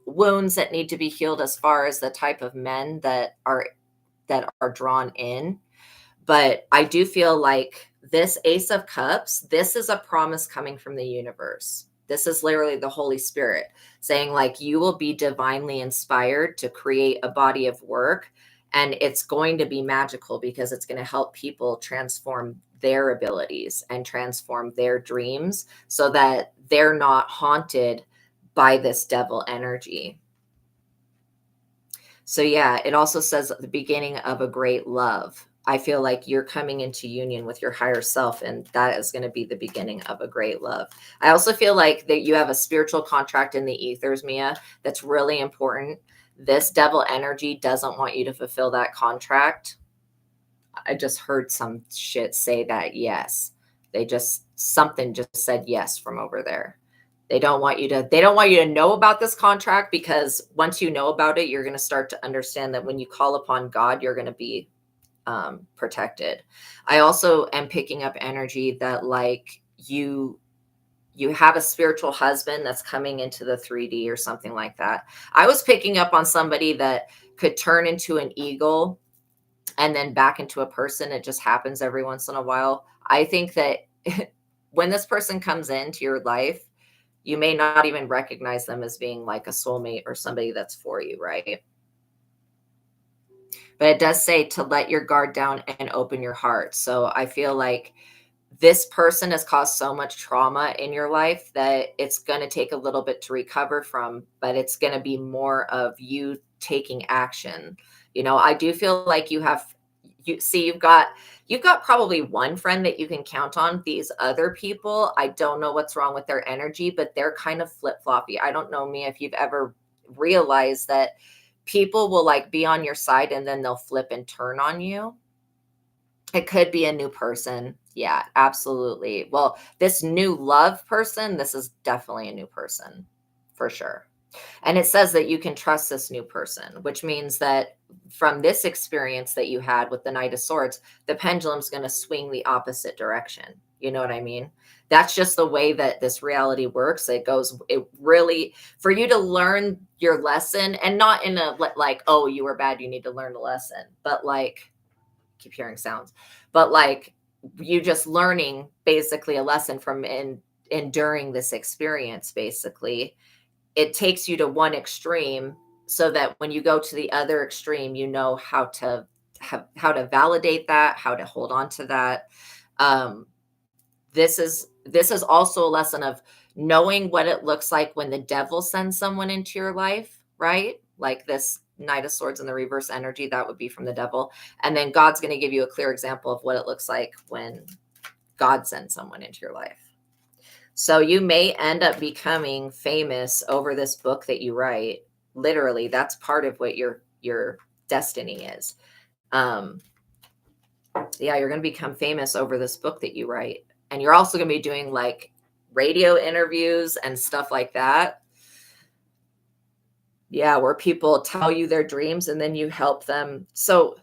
wounds that need to be healed as far as the type of men that are drawn in. But I do feel like this Ace of Cups, this is a promise coming from the universe. This is literally the Holy Spirit saying, like, you will be divinely inspired to create a body of work. And it's going to be magical because it's going to help people transform their abilities and transform their dreams so that they're not haunted by this devil energy. So yeah, it also says at the beginning of a great love. I feel like you're coming into union with your higher self, and that is going to be the beginning of a great love. I also feel like that you have a spiritual contract in the ethers, Mia, that's really important. This devil energy doesn't want you to fulfill that contract. I just heard some shit say that yes. Something just said yes from over there. They don't want you to know about this contract, because once you know about it, you're going to start to understand that when you call upon God, you're going to be protected. I also am picking up energy that, like, you have a spiritual husband that's coming into the 3D or something like that. I was picking up on somebody that could turn into an eagle and then back into a person. It just happens every once in a while. I think that when this person comes into your life, you may not even recognize them as being like a soulmate or somebody that's for you, right? But it does say to let your guard down and open your heart. So I feel like this person has caused so much trauma in your life that it's going to take a little bit to recover from, but it's going to be more of you taking action. I do feel like you've got probably one friend that you can count on. These other people, I don't know what's wrong with their energy, but they're kind of flip-floppy. I don't know, Mia, if you've ever realized that people will like be on your side and then they'll flip and turn on you. It could be a new person. Yeah, absolutely. Well, this new love person, this is definitely a new person for sure. And it says that you can trust this new person, which means that from this experience that you had with the Knight of Swords, the pendulum's going to swing the opposite direction. You know what I mean? That's just the way that this reality works. It really, for you to learn your lesson, and not in a like, oh, you were bad, you need to learn a lesson, but like, keep hearing sounds, but like you just learning basically a lesson from enduring this experience. Basically, it takes you to one extreme so that when you go to the other extreme, you know how to validate that, how to hold on to that. Um, this is also a lesson of knowing what it looks like when the devil sends someone into your life, right? Like this Knight of Swords in the reverse energy, that would be from the devil. And then God's going to give you a clear example of what it looks like when God sends someone into your life. So you may end up becoming famous over this book that you write. Literally, that's part of what your destiny is. Yeah, you're going to become famous over this book that you write. And you're also going to be doing like radio interviews and stuff like that. Yeah, where people tell you their dreams and then you help them. So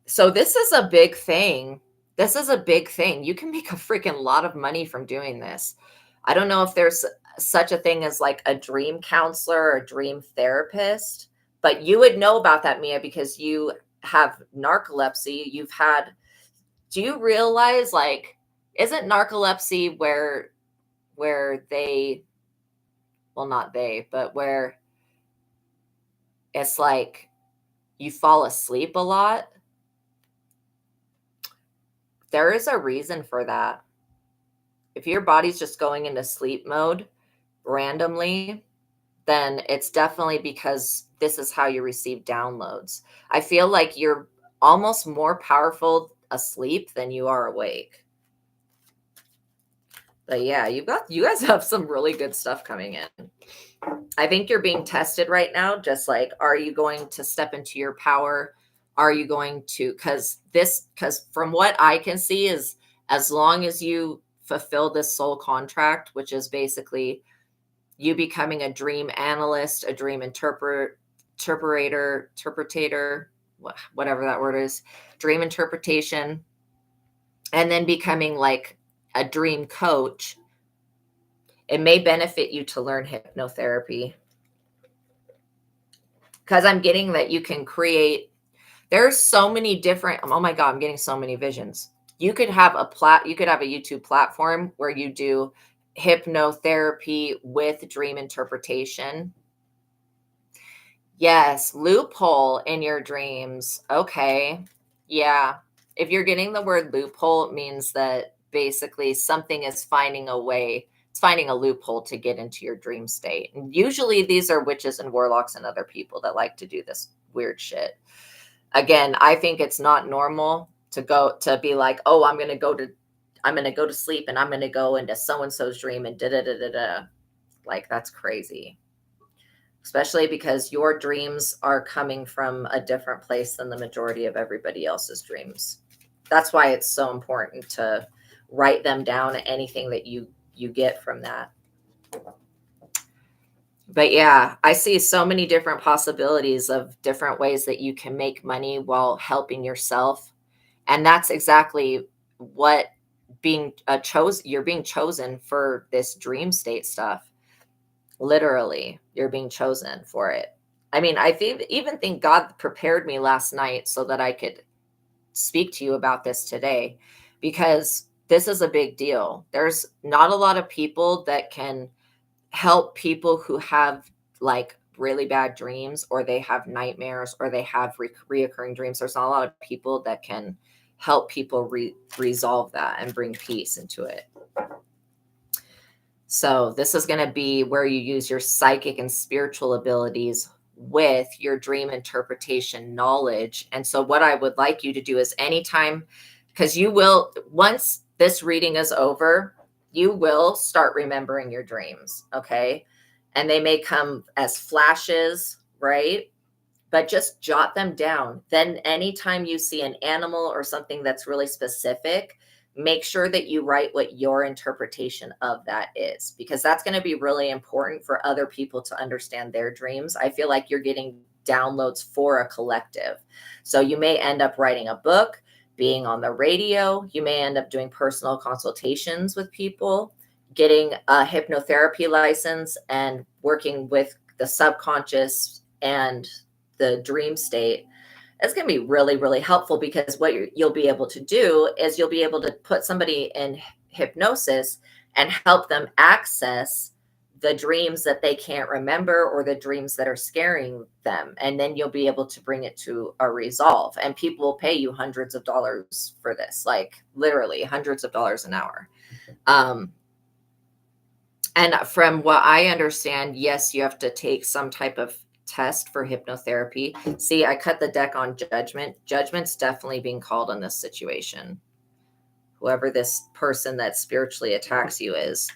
this is a big thing. This is a big thing. You can make a freaking lot of money from doing this. I don't know if there's such a thing as like a dream counselor or a dream therapist, but you would know about that, Mia, because you have narcolepsy. Do you realize, like, isn't narcolepsy where they, well, not they, but where it's like you fall asleep a lot? There is a reason for that. If your body's just going into sleep mode randomly, then it's definitely because this is how you receive downloads. I feel like you're almost more powerful asleep than you are awake. But yeah, you guys have some really good stuff coming in. I think you're being tested right now. Just like, are you going to step into your power? Are you going to, because from what I can see is, as long as you fulfill this soul contract, which is basically you becoming a dream analyst, a dream interpreter, whatever that word is, dream interpretation, and then becoming like a dream coach. It may benefit you to learn hypnotherapy, because I'm getting that you can create. There's so many different, oh my God, I'm getting so many visions. You could have a YouTube platform where you do hypnotherapy with dream interpretation. Yes, loophole in your dreams. Okay. Yeah. If you're getting the word loophole, it means that basically something is finding a way, it's finding a loophole to get into your dream state. And usually these are witches and warlocks and other people that like to do this weird shit. Again, I think it's not normal to be like, oh, I'm going to go to sleep and I'm going to go into so-and-so's dream and da da da da da. Like, that's crazy. Especially because your dreams are coming from a different place than the majority of everybody else's dreams. That's why it's so important to write them down, anything that you get from that. But yeah, I see so many different possibilities of different ways that you can make money while helping yourself. And that's exactly what you're being chosen for this dream state stuff. Literally, you're being chosen for it. I mean, I even think God prepared me last night so that I could speak to you about this today, because this is a big deal. There's not a lot of people that can help people who have like really bad dreams, or they have nightmares, or they have reoccurring dreams. There's not a lot of people that can help people resolve that and bring peace into it. So this is going to be where you use your psychic and spiritual abilities with your dream interpretation knowledge. And so what I would like you to do is anytime, because you will, once this reading is over, you will start remembering your dreams. Okay. And they may come as flashes, right? But just jot them down. Then anytime you see an animal or something that's really specific, make sure that you write what your interpretation of that is, because that's going to be really important for other people to understand their dreams. I feel like you're getting downloads for a collective. So you may end up writing a book, being on the radio. You may end up doing personal consultations with people, getting a hypnotherapy license, and working with the subconscious and the dream state. It's going to be really, really helpful, because what you'll be able to do is you'll be able to put somebody in hypnosis and help them access the dreams that they can't remember, or the dreams that are scaring them. And then you'll be able to bring it to a resolve, and people will pay you hundreds of dollars for this, like literally hundreds of dollars an hour. And from what I understand, yes, you have to take some type of test for hypnotherapy. See, I cut the deck on judgment. Judgment's definitely being called on this situation. Whoever this person that spiritually attacks you is.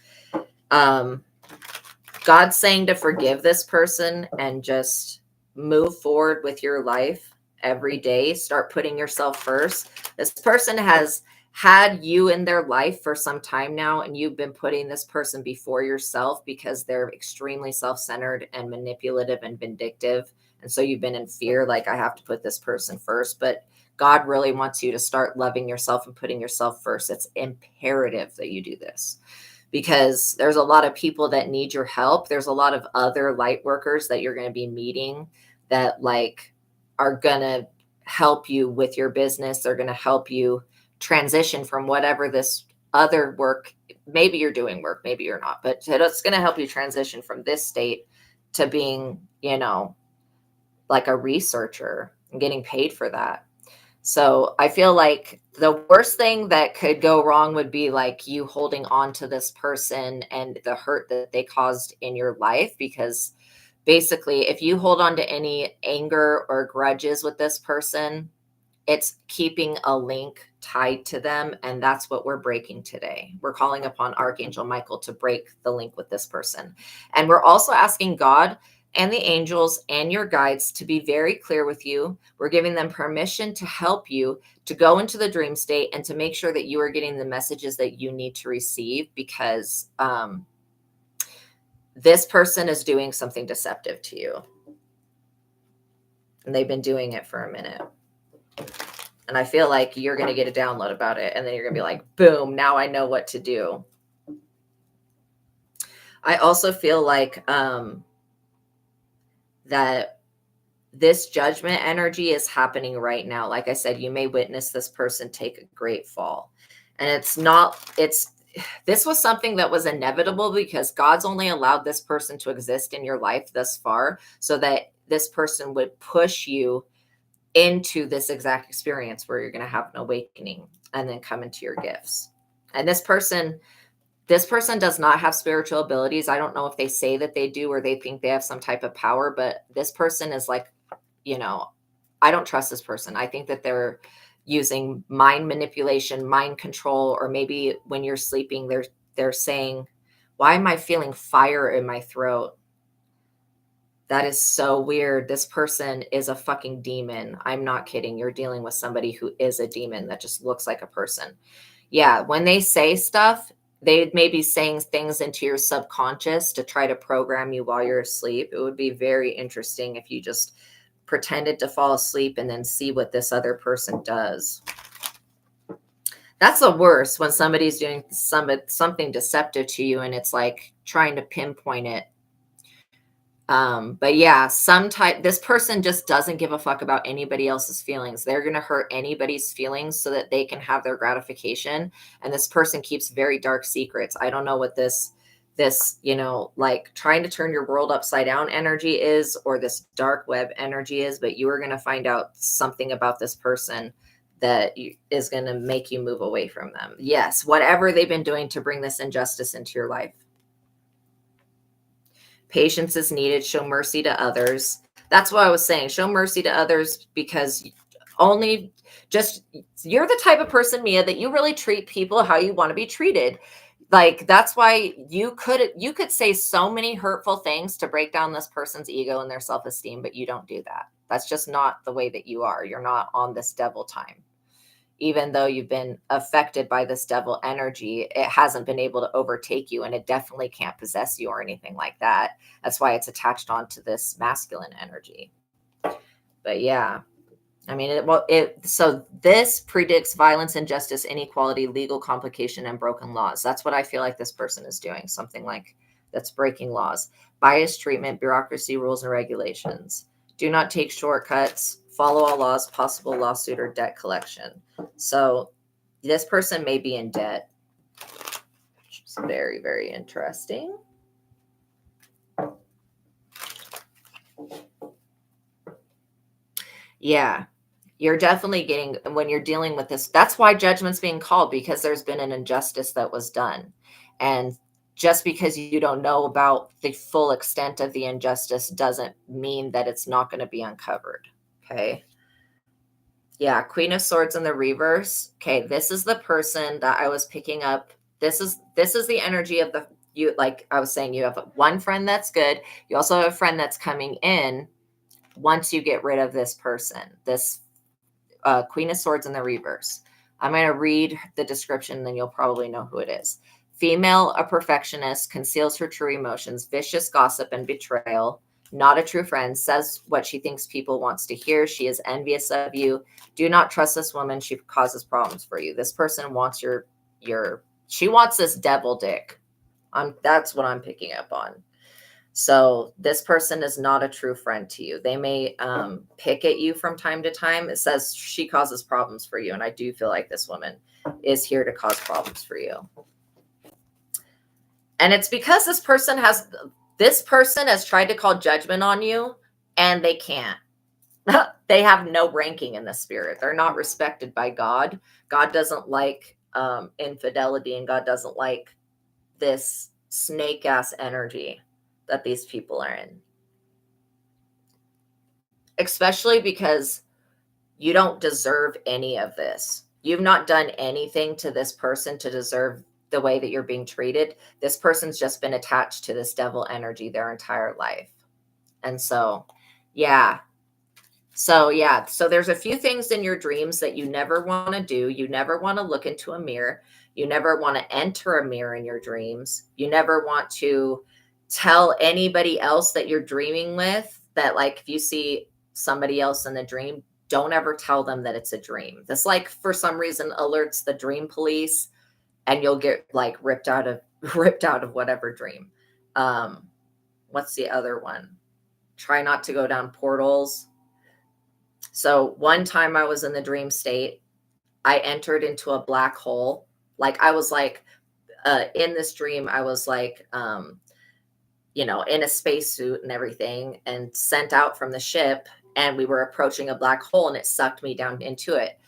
God's saying to forgive this person and just move forward with your life every day. Start putting yourself first. This person has had you in their life for some time now, and you've been putting this person before yourself because they're extremely self-centered and manipulative and vindictive. And so you've been in fear, like, I have to put this person first. But God really wants you to start loving yourself and putting yourself first. It's imperative that you do this, because there's a lot of people that need your help. There's a lot of other light workers that you're going to be meeting that like are going to help you with your business. They're going to help you transition from whatever this other work, maybe you're doing work, maybe you're not, but it's going to help you transition from this state to being, like a researcher and getting paid for that. So I feel like the worst thing that could go wrong would be like you holding on to this person and the hurt that they caused in your life, because basically if you hold on to any anger or grudges with this person, it's keeping a link tied to them. And that's what we're breaking today. We're calling upon Archangel Michael to break the link with this person. And we're also asking God and the angels and your guides to be very clear with you. We're giving them permission to help you to go into the dream state and to make sure that you are getting the messages that you need to receive, because this person is doing something deceptive to you. And they've been doing it for a minute. And I feel like you're going to get a download about it. And then you're going to be like, boom, now I know what to do. I also feel like that this judgment energy is happening right now. Like I said, you may witness this person take a great fall. And this was something that was inevitable because God's only allowed this person to exist in your life thus far so that this person would push you into this exact experience where you're going to have an awakening and then come into your gifts. And this person does not have spiritual abilities. I don't know if they say that they do or they think they have some type of power, but this person is like, I don't trust this person. I think that they're using mind manipulation, mind control, or maybe when you're sleeping, they're saying, why am I feeling fire in my throat? That is so weird. This person is a fucking demon. I'm not kidding. You're dealing with somebody who is a demon that just looks like a person. Yeah, when they say stuff, they may be saying things into your subconscious to try to program you while you're asleep. It would be very interesting if you just pretended to fall asleep and then see what this other person does. That's the worst, when somebody's doing something deceptive to you and it's like trying to pinpoint it. But yeah, this person just doesn't give a fuck about anybody else's feelings. They're going to hurt anybody's feelings so that they can have their gratification. And this person keeps very dark secrets. I don't know what this, like trying to turn your world upside down energy is, or this dark web energy is, but you are going to find out something about this person that is going to make you move away from them. Yes, whatever they've been doing to bring this injustice into your life. Patience is needed. Show mercy to others. That's what I was saying. Show mercy to others, because you're the type of person, Mia, that you really treat people how you want to be treated. Like, that's why you could say so many hurtful things to break down this person's ego and their self-esteem, but you don't do that. That's just not the way that you are. You're not on this devil time. Even though you've been affected by this devil energy, it hasn't been able to overtake you, and it definitely can't possess you or anything like that. That's why it's attached onto this masculine energy. But yeah, I mean, so this predicts violence, injustice, inequality, legal complication, and broken laws. That's what I feel like this person is doing. Something like that's breaking laws, biased treatment, bureaucracy, rules, and regulations. Do not take shortcuts. Follow all laws, possible lawsuit or debt collection. So this person may be in debt, which is very, very interesting. Yeah, you're definitely getting, when you're dealing with this, that's why judgment's being called, because there's been an injustice that was done. And just because you don't know about the full extent of the injustice doesn't mean that it's not going to be uncovered. Okay. Yeah, Queen of Swords in the reverse. Okay, this is the person that I was picking up. This is the energy of like I was saying, you have one friend that's good. You also have a friend that's coming in once you get rid of this person. This Queen of Swords in the reverse. I'm going to read the description, then you'll probably know who it is. Female, a perfectionist, conceals her true emotions, vicious gossip and betrayal. Not a true friend, says what she thinks people wants to hear. She is envious of you. Do not trust this woman. She causes problems for you. This person wants she wants this devil dick. That's what I'm picking up on. So this person is not a true friend to you. They may pick at you from time to time. It says she causes problems for you. And I do feel like this woman is here to cause problems for you. And it's because this person has tried to call judgment on you, and they can't. They have no ranking in the spirit. They're not respected by God. God doesn't like infidelity, and God doesn't like this snake ass energy that these people are in. Especially because you don't deserve any of this. You've not done anything to this person to deserve the way that you're being treated. This person's just been attached to this devil energy their entire life. And so, yeah. So there's a few things in your dreams that you never want to do. You never want to look into a mirror. You never want to enter a mirror in your dreams. You never want to tell anybody else that you're dreaming with that, like, if you see somebody else in the dream, don't ever tell them that it's a dream. This, like, for some reason alerts the dream police, and you'll get like ripped out of ripped out of whatever dream. Um, what's the other one? Try not to go down portals. So one time I was in the dream state, I entered into a black hole. Like I was like in this dream, I was like in a spacesuit and everything, and sent out from the ship, and we were approaching a black hole, and it sucked me down into it.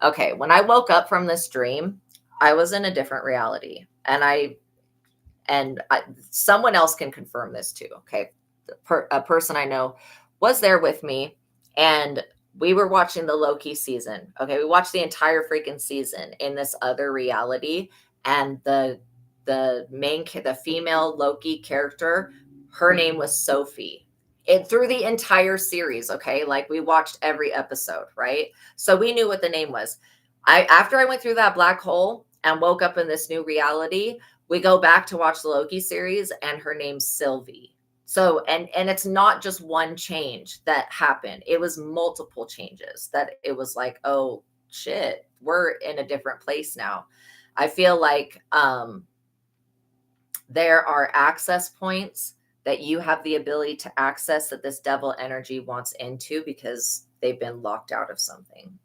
Okay, when I woke up from this dream, I was in a different reality, and someone else can confirm this too. Okay, a person I know was there with me, and we were watching the Loki season. Okay, we watched the entire freaking season in this other reality, and the female Loki character, her name was Sophie. It through the entire series, okay? Like we watched every episode, right? So we knew what the name was. After I went through that black hole and woke up in this new reality, we go back to watch the Loki series, and her name's Sylvie. So and it's not just one change that happened. It was multiple changes that it was like, oh shit, we're in a different place now. I feel like there are access points that you have the ability to access that this devil energy wants into because they've been locked out of something.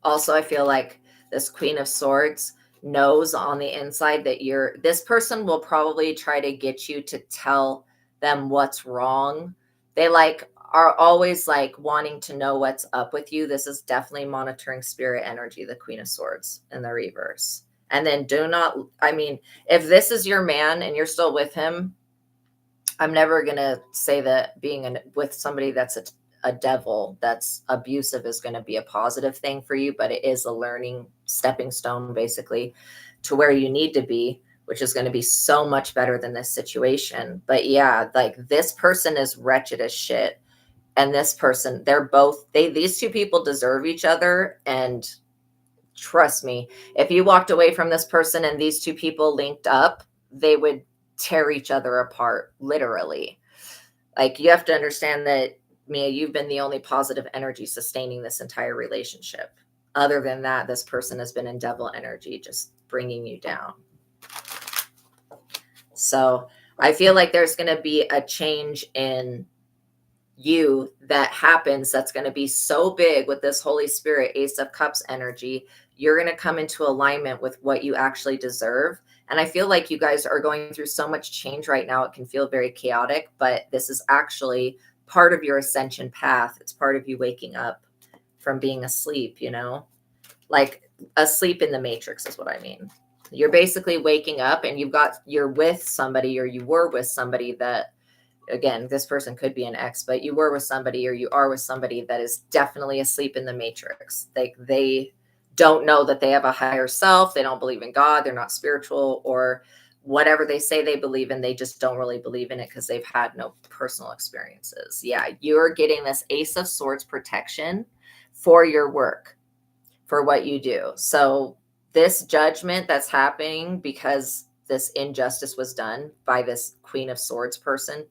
Also, I feel like this Queen of Swords knows on the inside that this person will probably try to get you to tell them what's wrong. They are always like wanting to know what's up with you. This is definitely monitoring spirit energy, the Queen of Swords in the reverse. And then if this is your man and you're still with him, I'm never going to say that being with somebody that's a devil that's abusive is going to be a positive thing for you, but it is a learning stepping stone basically to where you need to be, which is going to be so much better than this situation. But yeah, like this person is wretched as shit. And this person, these two people deserve each other. And trust me, if you walked away from this person and these two people linked up, they would tear each other apart, literally. Like you have to understand that, Mia, you've been the only positive energy sustaining this entire relationship. Other than that, this person has been in devil energy, just bringing you down. So I feel like there's going to be a change in you that happens that's going to be so big with this Holy Spirit, Ace of Cups energy. You're going to come into alignment with what you actually deserve. And I feel like you guys are going through so much change right now. It can feel very chaotic, but this is actually part of your ascension path. It's part of you waking up from being asleep, like asleep in the matrix is what I mean. You're basically waking up and you're with somebody, or you were with somebody that, again, this person could be an ex, but you were with somebody or you are with somebody that is definitely asleep in the matrix. They don't know that they have a higher self. They don't believe in God. They're not spiritual, or whatever they say they believe in, they just don't really believe in it because they've had no personal experiences. Yeah, you're getting this Ace of Swords protection for your work, for what you do. So this judgment that's happening because this injustice was done by this Queen of Swords person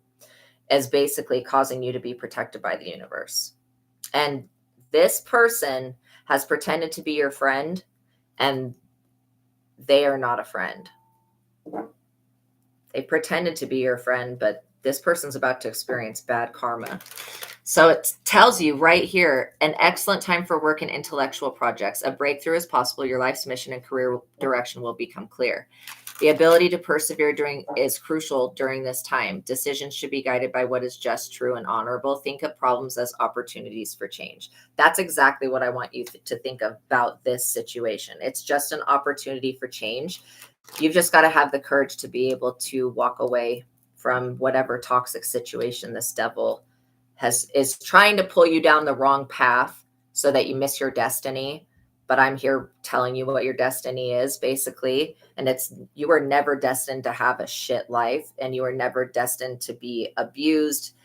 is basically causing you to be protected by the universe. And this person has pretended to be your friend, and they are not a friend. They pretended to be your friend, but this person's about to experience bad karma. So it tells you right here, an excellent time for work and intellectual projects. A breakthrough is possible. Your life's mission and career direction will become clear. The ability to persevere is crucial during this time. Decisions should be guided by what is just, true, and honorable. Think of problems as opportunities for change. That's exactly what I want you to think about this situation. It's just an opportunity for change. You've just got to have the courage to be able to walk away from whatever toxic situation this devil is trying to pull you down the wrong path so that you miss your destiny. But I'm here telling you what your destiny is, basically. And you were never destined to have a shit life, and you were never destined to be abused.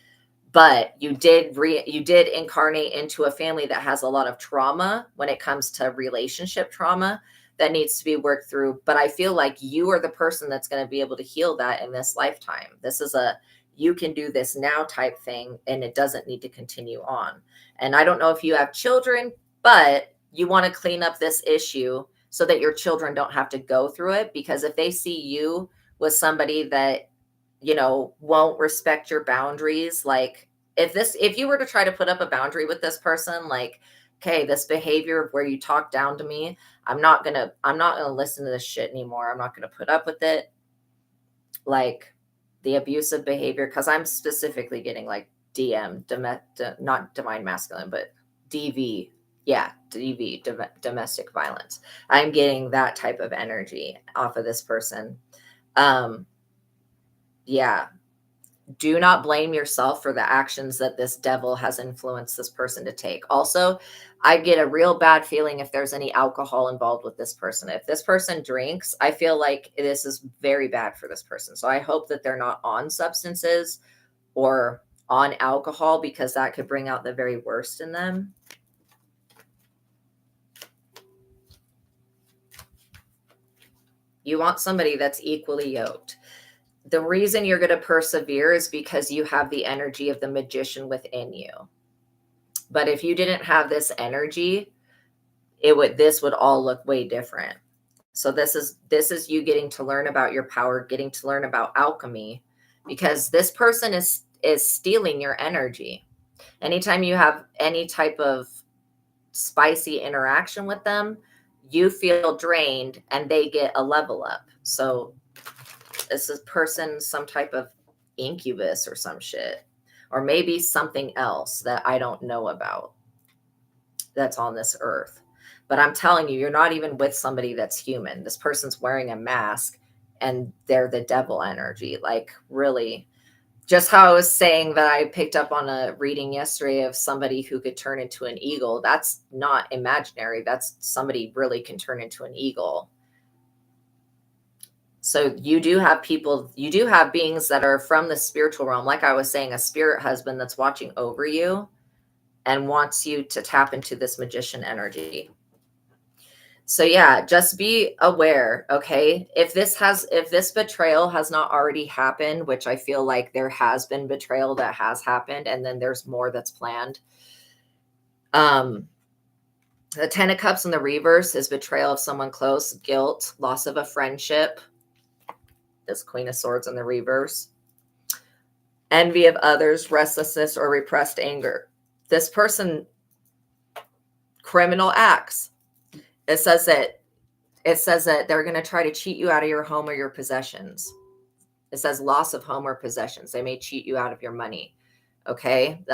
But you did incarnate into a family that has a lot of trauma when it comes to relationship trauma. that needs to be worked through. But I feel like you are the person that's going to be able to heal that in this lifetime. This is a you can do this now type thing, and it doesn't need to continue on. And I don't know if you have children, but you want to clean up this issue so that your children don't have to go through it. Because if they see you with somebody that, won't respect your boundaries, like if you were to try to put up a boundary with this person, like, okay, this behavior where you talk down to me, I'm not gonna listen to this shit anymore. I'm not gonna put up with it. Like the abusive behavior, because I'm specifically getting like not divine masculine, but DV. Yeah, DV, domestic violence. I'm getting that type of energy off of this person. Yeah. Do not blame yourself for the actions that this devil has influenced this person to take. Also, I get a real bad feeling if there's any alcohol involved with this person. If this person drinks, I feel like this is very bad for this person. So I hope that they're not on substances or on alcohol, because that could bring out the very worst in them. You want somebody that's equally yoked. The reason you're going to persevere is because you have the energy of the magician within you. But if you didn't have this energy, this would all look way different. So this is you getting to learn about your power, getting to learn about alchemy, because this person is stealing your energy. Anytime you have any type of spicy interaction with them, you feel drained and they get a level up. So this is person some type of incubus or some shit, or maybe something else that I don't know about that's on this earth. But I'm telling you, you're not even with somebody that's human. This person's wearing a mask and they're the devil energy. Like, really, just how I was saying that I picked up on a reading yesterday of somebody who could turn into an eagle. That's not imaginary. That's somebody really can turn into an eagle. So you do have beings that are from the spiritual realm. Like I was saying, a spirit husband that's watching over you and wants you to tap into this magician energy. So yeah, just be aware, okay? If this betrayal has not already happened, which I feel like there has been betrayal that has happened, and then there's more that's planned. The 10 of Cups in the reverse is betrayal of someone close, guilt, loss of a friendship. This Queen of Swords in the reverse. Envy of others, restlessness, or repressed anger. This person, criminal acts. It says that they're going to try to cheat you out of your home or your possessions. It says loss of home or possessions. They may cheat you out of your money. Okay?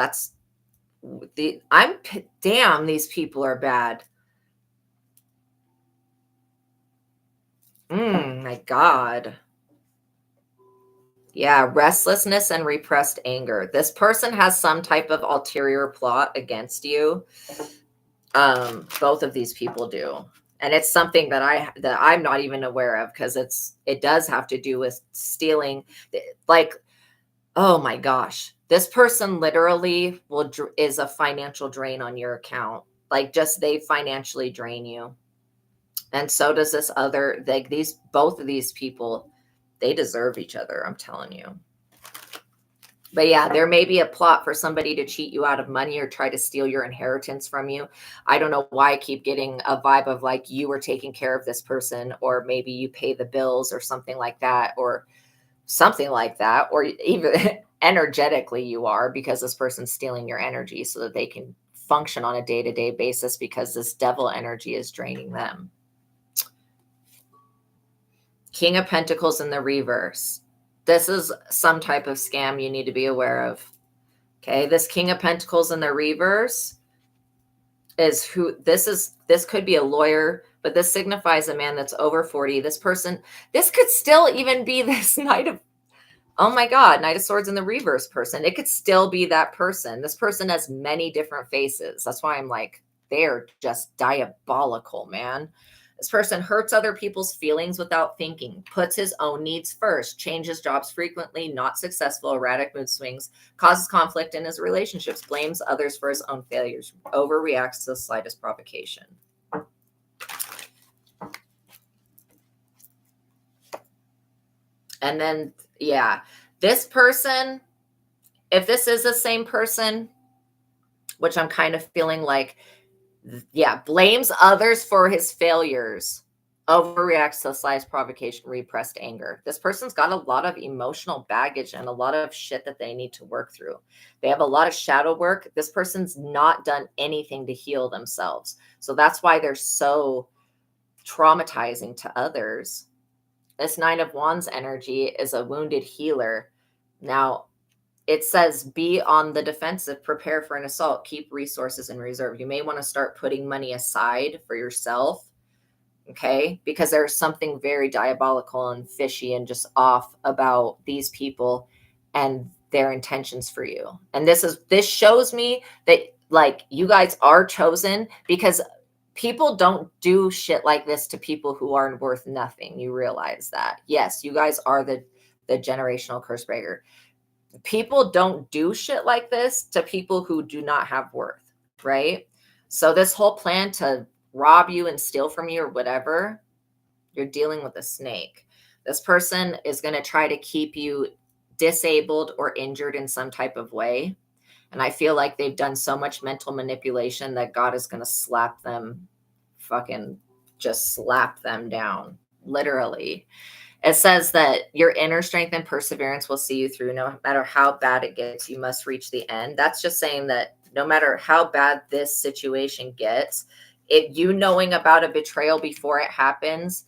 Damn, these people are bad. My God. Yeah, restlessness and repressed anger. This person has some type of ulterior plot against you. Both of these people do. And it's something that I'm not even aware of, because it does have to do with stealing. Like, oh my gosh, this person literally is a financial drain on your account. Like, just they financially drain you. And so does this other, like, both of these people, they deserve each other, I'm telling you. But yeah, there may be a plot for somebody to cheat you out of money or try to steal your inheritance from you. I don't know why I keep getting a vibe of like you were taking care of this person, or maybe you pay the bills or something like that, or even energetically you are, because this person's stealing your energy so that they can function on a day-to-day basis, because this devil energy is draining them. King of Pentacles in the reverse. This is some type of scam you need to be aware of. Okay, this King of Pentacles in the reverse is this could be a lawyer, but this signifies a man that's over 40. This could still even be this Knight of Swords in the reverse person. It could still be that person. This person has many different faces. That's why I'm like, they're just diabolical, man. This person hurts other people's feelings without thinking, puts his own needs first, changes jobs frequently, not successful, erratic mood swings, causes conflict in his relationships, blames others for his own failures, overreacts to the slightest provocation. And then, yeah, this person, if this is the same person, which I'm kind of feeling like, yeah, blames others for his failures, overreacts to slight provocation, repressed anger. This person's got a lot of emotional baggage and a lot of shit that they need to work through. They have a lot of shadow work. This person's not done anything to heal themselves. So that's why they're so traumatizing to others. This Nine of Wands energy is a wounded healer. Now, it says be on the defensive, prepare for an assault, keep resources in reserve. You may want to start putting money aside for yourself, okay? Because there's something very diabolical and fishy and just off about these people and their intentions for you. And this shows me that, like, you guys are chosen, because people don't do shit like this to people who aren't worth nothing. You realize that? Yes, you guys are the generational curse breaker. People don't do shit like this to people who do not have worth, right? So this whole plan to rob you and steal from you or whatever, you're dealing with a snake. This person is going to try to keep you disabled or injured in some type of way. And I feel like they've done so much mental manipulation that God is going to slap them, fucking just slap them down, literally. It says that your inner strength and perseverance will see you through. No matter how bad it gets, you must reach the end. That's just saying that no matter how bad this situation gets, you knowing about a betrayal before it happens,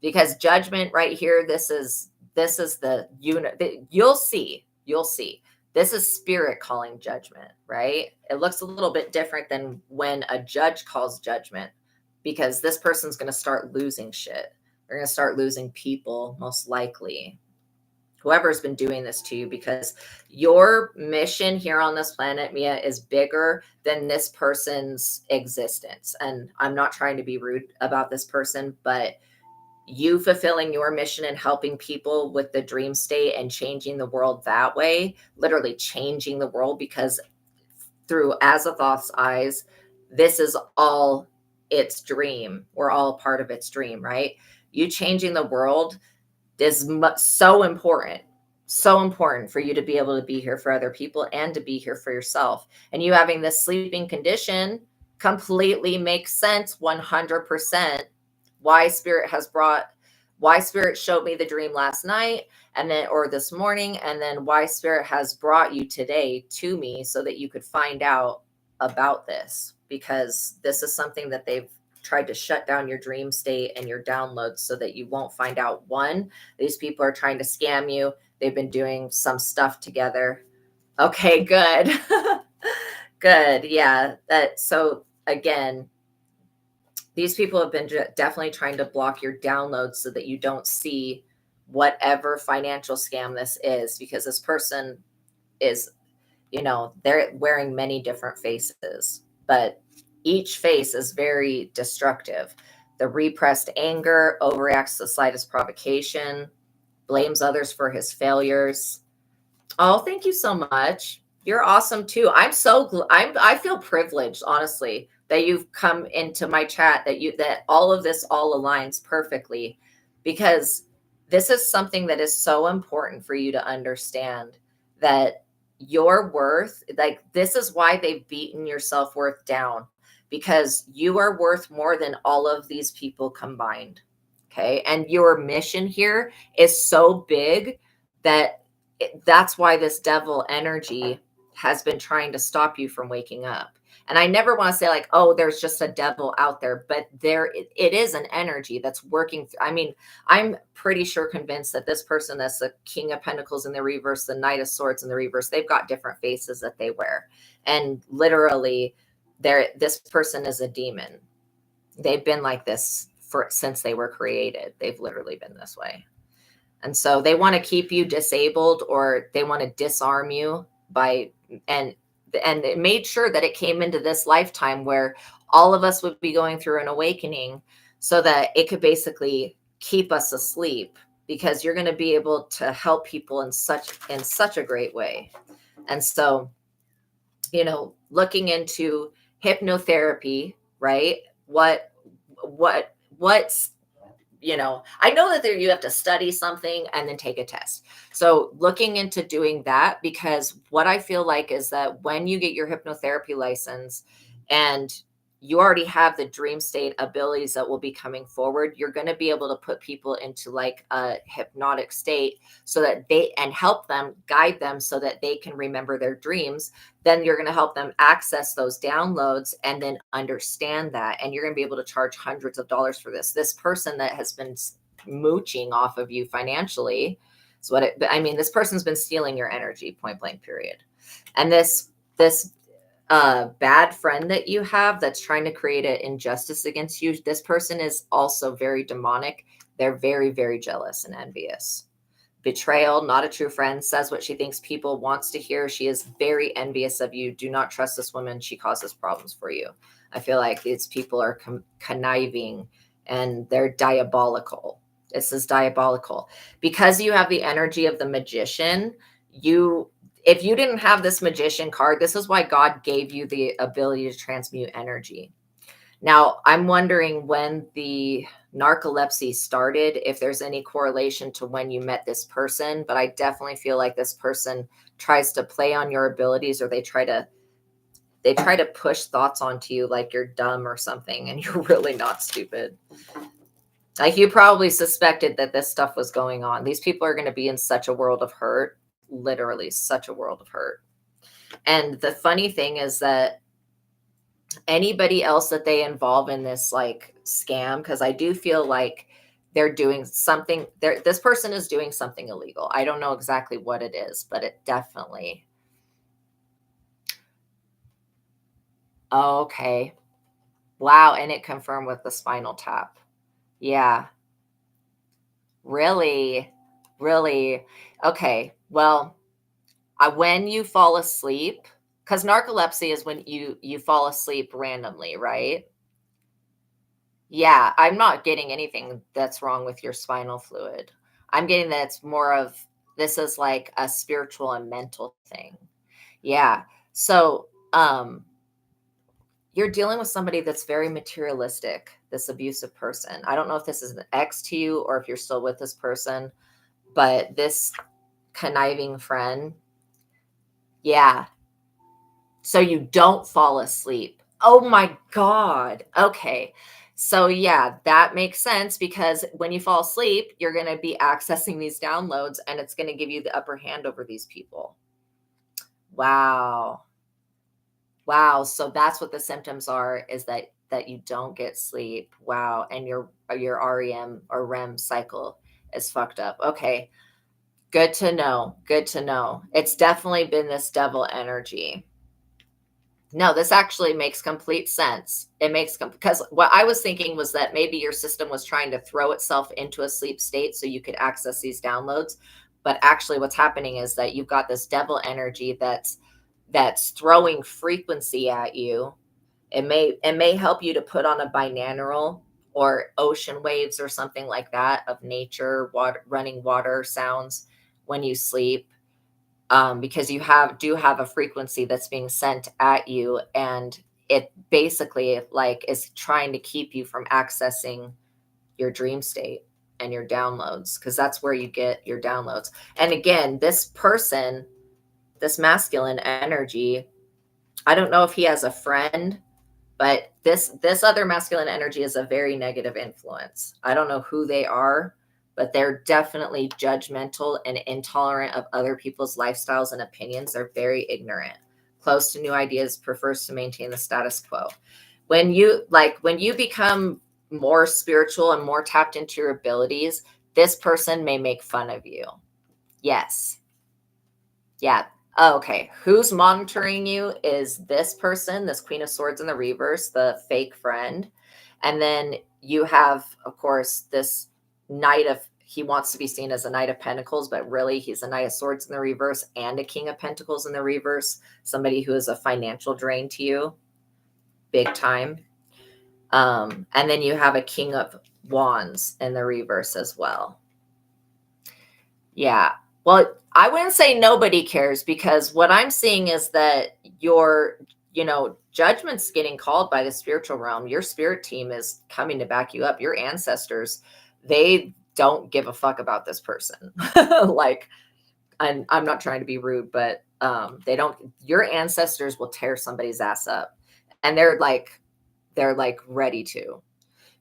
because judgment right here, this is the unit. You'll see. This is spirit calling judgment, right? It looks a little bit different than when a judge calls judgment, because this person's going to start losing shit. They're going to start losing people, most likely. Whoever's been doing this to you, because your mission here on this planet, Mia, is bigger than this person's existence. And I'm not trying to be rude about this person, but you fulfilling your mission and helping people with the dream state and changing the world that way, literally changing the world, because through Azathoth's eyes, this is all its dream. We're all part of its dream, right? You changing the world is so important for you to be able to be here for other people and to be here for yourself. And you having this sleeping condition completely makes sense, 100%. Why spirit showed me the dream last night, and then, or this morning, and then why spirit has brought you today to me, so that you could find out about this, because this is something that they've tried to shut down your dream state and your downloads so that you won't find out. One, these people are trying to scam you. They've been doing some stuff together. Okay, good. Good. Yeah. So again, these people have been definitely trying to block your downloads so that you don't see whatever financial scam this is, because this person is, they're wearing many different faces, but each face is very destructive. The repressed anger, overreacts to the slightest provocation, blames others for his failures. Oh, thank you so much. You're awesome too. I feel privileged, honestly, that you've come into my chat, that all of this all aligns perfectly, because this is something that is so important for you to understand, that your worth, like, this is why they've beaten your self-worth down, because you are worth more than all of these people combined. Okay. And your mission here is so big that that's why this devil energy has been trying to stop you from waking up. And I never want to say like, oh, there's just a devil out there, but it is an energy that's working. I mean, I'm pretty sure convinced that this person, that's the King of Pentacles in the reverse, the Knight of Swords in the reverse, they've got different faces that they wear. And literally this person is a demon. They've been like this since they were created. They've literally been this way. And so they want to keep you disabled, or they want to disarm you and it made sure that it came into this lifetime where all of us would be going through an awakening, so that it could basically keep us asleep, because you're going to be able to help people in such a great way. And so, looking into hypnotherapy, right? What's I know that you have to study something and then take a test. So looking into doing that, because what I feel like is that when you get your hypnotherapy license and you already have the dream state abilities that will be coming forward, you're going to be able to put people into like a hypnotic state so that they and help them guide them so that they can remember their dreams. Then you're going to help them access those downloads and then understand that. And you're going to be able to charge hundreds of dollars for this. This person that has been mooching off of you financially is this person's been stealing your energy, point blank, period. And this bad friend that you have that's trying to create an injustice against you, this person is also very demonic. They're very, very jealous and envious. Betrayal, not a true friend, says what she thinks people wants to hear. She is very envious of you. Do not trust this woman. She causes problems for you. I feel like these people are conniving and they're diabolical. This is diabolical. Because you have the energy of the magician, if you didn't have this magician card, this is why God gave you the ability to transmute energy. Now, I'm wondering when the narcolepsy started, if there's any correlation to when you met this person, but I definitely feel like this person tries to play on your abilities, or they try to push thoughts onto you like you're dumb or something, and you're really not stupid. Like, you probably suspected that this stuff was going on. These people are going to be in such a world of hurt, literally such a world of hurt. And the funny thing is that anybody else that they involve in this like scam, because I do feel like they're doing something, this person is doing something illegal. I don't know exactly what it is, but it definitely. Okay. Wow. And it confirmed with the spinal tap. Yeah. Really? Really? Okay. Well, when you fall asleep, because narcolepsy is when you fall asleep randomly, right? Yeah, I'm not getting anything that's wrong with your spinal fluid. I'm getting that it's more of this is like a spiritual and mental thing. Yeah. So, you're dealing with somebody that's very materialistic, this abusive person. I don't know if this is an ex to you or if you're still with this person, but this conniving friend, yeah. So you don't fall asleep. Oh my God. Okay. So yeah, that makes sense, because when you fall asleep, you're going to be accessing these downloads and it's going to give you the upper hand over these people. Wow. Wow. So that's what the symptoms are, is that you don't get sleep. Wow. And your REM or REM cycle is fucked up. Okay. Good to know. Good to know. It's definitely been this devil energy. No, this actually makes complete sense. It makes because what I was thinking was that maybe your system was trying to throw itself into a sleep state so you could access these downloads. But actually what's happening is that you've got this devil energy that's throwing frequency at you. It may help you to put on a binaural or ocean waves or something like that of nature, running water sounds when you sleep. Because you do have a frequency that's being sent at you, and it basically like is trying to keep you from accessing your dream state and your downloads, because that's where you get your downloads. And again, this person, this masculine energy, I don't know if he has a friend, but this other masculine energy is a very negative influence. I don't know who they are, but they're definitely judgmental and intolerant of other people's lifestyles and opinions. They're very ignorant, close to new ideas, prefers to maintain the status quo. When you become more spiritual and more tapped into your abilities, this person may make fun of you. Yes. Yeah. Oh, okay. Who's monitoring you is this person, this Queen of Swords in the reverse, the fake friend. And then you have, of course, this he wants to be seen as a Knight of Pentacles, but really he's a Knight of Swords in the reverse and a King of Pentacles in the reverse. Somebody who is a financial drain to you, big time. And then you have a King of Wands in the reverse as well. Yeah. Well, I wouldn't say nobody cares, because what I'm seeing is that your, judgment's getting called by the spiritual realm. Your spirit team is coming to back you up. Your ancestors, they don't give a fuck about this person. Like, I'm not trying to be rude, but they don't, your ancestors will tear somebody's ass up. And they're like ready to,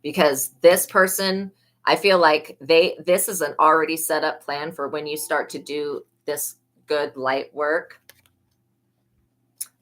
because this person, I feel like this is an already set up plan for when you start to do this good light work.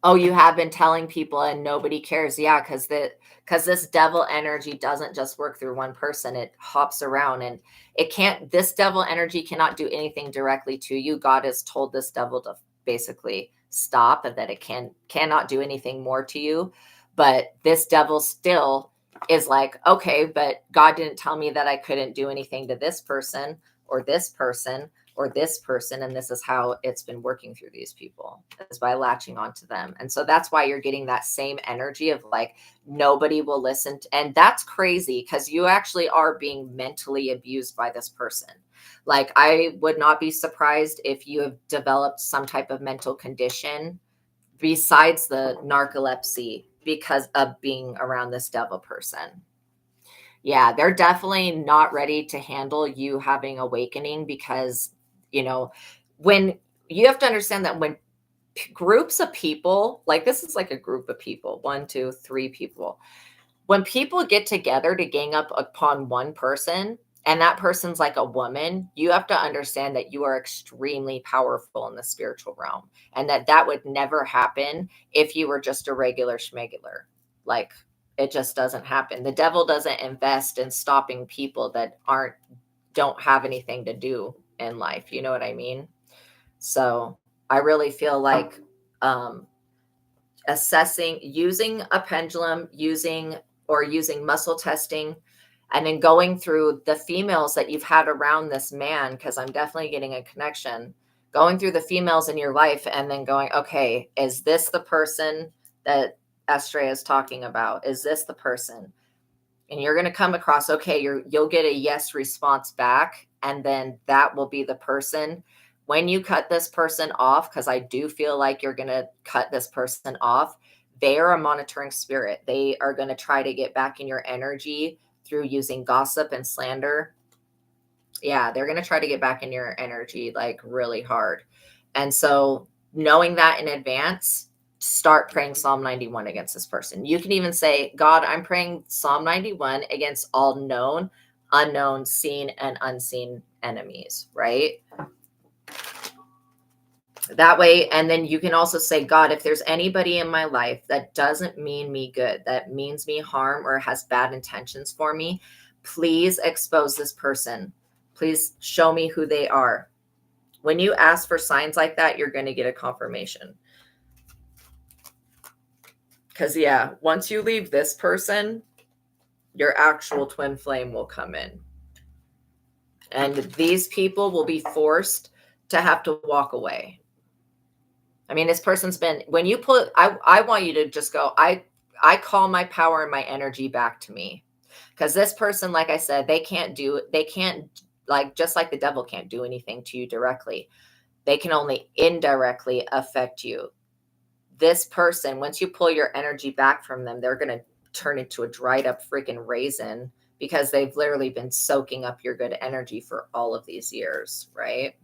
Oh, you have been telling people and nobody cares. Yeah, because this devil energy doesn't just work through one person. It hops around, and it can't, this devil energy cannot do anything directly to you. God has told this devil to basically stop, and that it cannot do anything more to you. But this devil still is like, okay, but God didn't tell me that I couldn't do anything to this person or this person or this person, and this is how it's been working through these people, is by latching onto them. And so that's why you're getting that same energy of like, nobody will listen to, and that's crazy, because you actually are being mentally abused by this person. Like, I would not be surprised if you have developed some type of mental condition besides the narcolepsy because of being around this devil person. Yeah, they're definitely not ready to handle you having awakening, because, you know, when you have to understand that when groups of people, like this is like a group of people, 1, 2, 3 people, when people get together to gang up upon one person, and that person's like a woman, you have to understand that you are extremely powerful in the spiritual realm, and that would never happen if you were just a regular schmegular. Like, it just doesn't happen. The devil doesn't invest in stopping people that don't have anything to do in life. You know what I mean? So I really feel like um, assessing, using a pendulum, using muscle testing, and then going through the females that you've had around this man, because I'm definitely getting a connection, going through the females in your life and then going, okay, is this the person that Astraea is talking about? Is this the person? And you're going to come across, okay, you'll get a yes response back, and then that will be the person. When you cut this person off, because I do feel like you're going to cut this person off, they are a monitoring spirit. They are going to try to get back in your energy through using gossip and slander. Yeah, they're going to try to get back in your energy like really hard. And so, knowing that in advance, start praying Psalm 91 against this person. You can even say, God, I'm praying Psalm 91 against all known, unknown, seen, and unseen enemies, right? That way. And then you can also say, God, if there's anybody in my life that doesn't mean me good, that means me harm or has bad intentions for me, please expose this person. Please show me who they are. When you ask for signs like that, you're going to get a confirmation. Because, yeah, once you leave this person, your actual twin flame will come in. And these people will be forced to have to walk away. I mean, this person's been, when you put, I want you to just go, I call my power and my energy back to me. Because this person, like I said, they can't, like, just like the devil can't do anything to you directly. They can only indirectly affect you. This person, once you pull your energy back from them, they're going to turn into a dried up freaking raisin, because they've literally been soaking up your good energy for all of these years, right?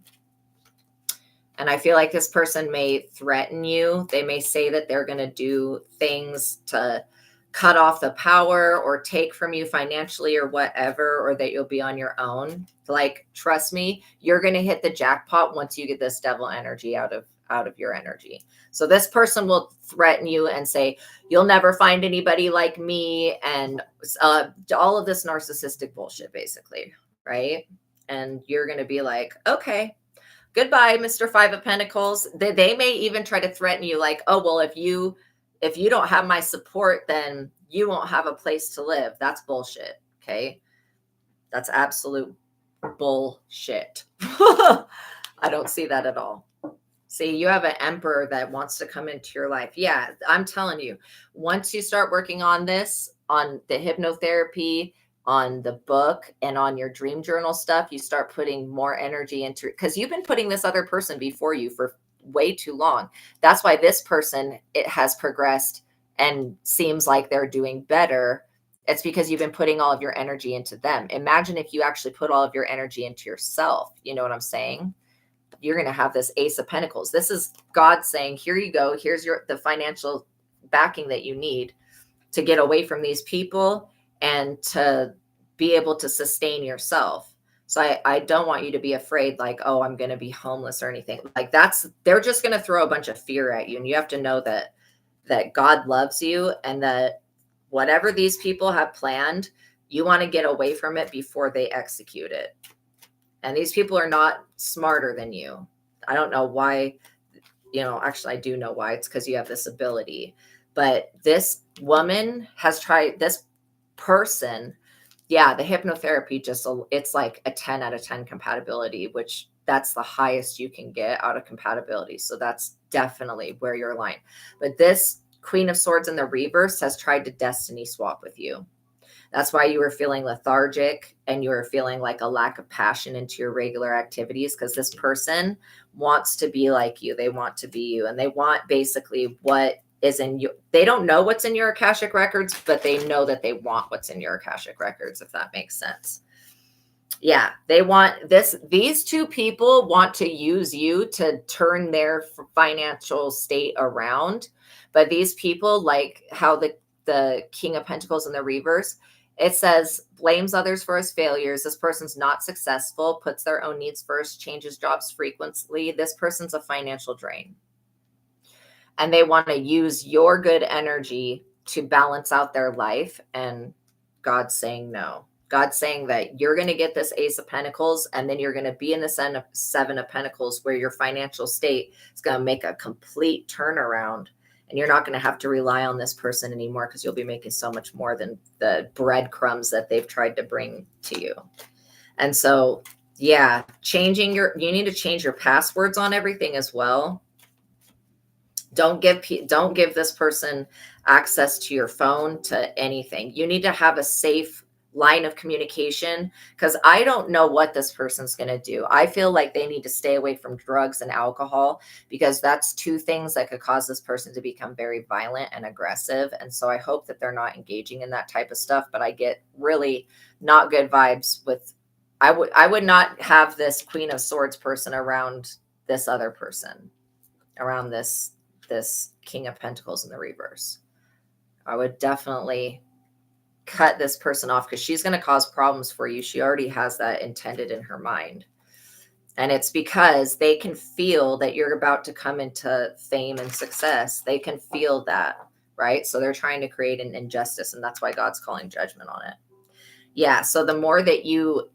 And I feel like this person may threaten you. They may say that they're going to do things to cut off the power or take from you financially or whatever, or that you'll be on your own. Like, trust me, you're going to hit the jackpot once you get this devil energy out of your energy. So this person will threaten you and say, you'll never find anybody like me, and all of this narcissistic bullshit, basically, right? And you're going to be like, okay, goodbye, Mr. Five of Pentacles. They may even try to threaten you like, oh, well, if you don't have my support, then you won't have a place to live. That's bullshit. Okay. That's absolute bullshit. I don't see that at all. See, you have an emperor that wants to come into your life. Yeah, I'm telling you, once you start working on this, on the hypnotherapy, on the book, and on your dream journal stuff, you start putting more energy into it, because you've been putting this other person before you for way too long. That's why this person, it has progressed and seems like they're doing better It's because you've been putting all of your energy into them. Imagine if you actually put all of your energy into yourself. You know what I'm saying? You're going to have this Ace of Pentacles. This is God saying, here you go. Here's the financial backing that you need to get away from these people and to be able to sustain yourself. So I don't want you to be afraid, like, oh, I'm going to be homeless or anything. Like they're just going to throw a bunch of fear at you. And you have to know that God loves you, and that whatever these people have planned, you want to get away from it before they execute it. And these people are not smarter than you. I don't know why, actually I do know why. It's because you have this ability. But this woman has tried, this person, yeah, the hypnotherapy it's like a 10 out of 10 compatibility, which that's the highest you can get out of compatibility. So that's definitely where you're aligned. But this Queen of Swords in the reverse has tried to destiny swap with you. That's why you were feeling lethargic and you were feeling like a lack of passion into your regular activities, because this person wants to be like you. They want to be you, and they want basically what is in you. They don't know what's in your Akashic records, but they know that they want what's in your Akashic records, if that makes sense. Yeah, they want this. These two people want to use you to turn their financial state around. But these people, like how the King of Pentacles in the reverse, it says blames others for his failures. This person's not successful, puts their own needs first, changes jobs frequently. This person's a financial drain. And they want to use your good energy to balance out their life. And God's saying no. God's saying that you're going to get this Ace of Pentacles, and then you're going to be in the Seven of Pentacles, where your financial state is going to make a complete turnaround. And you're not going to have to rely on this person anymore, because you'll be making so much more than the breadcrumbs that they've tried to bring to you. And so, yeah, you need to change your passwords on everything as well. Don't give this person access to your phone, to anything. You need to have a safe line of communication, because I don't know what this person's going to do. I feel like they need to stay away from drugs and alcohol, because that's two things that could cause this person to become very violent and aggressive. And so I hope that they're not engaging in that type of stuff. But I get really not good vibes with, I would not have this Queen of Swords person around this other person, around this King of Pentacles in the reverse. I would definitely cut this person off, because she's going to cause problems for you. She already has that intended in her mind. And it's because they can feel that you're about to come into fame and success. They can feel that, right? So they're trying to create an injustice, and that's why God's calling judgment on it. Yeah. So the more that you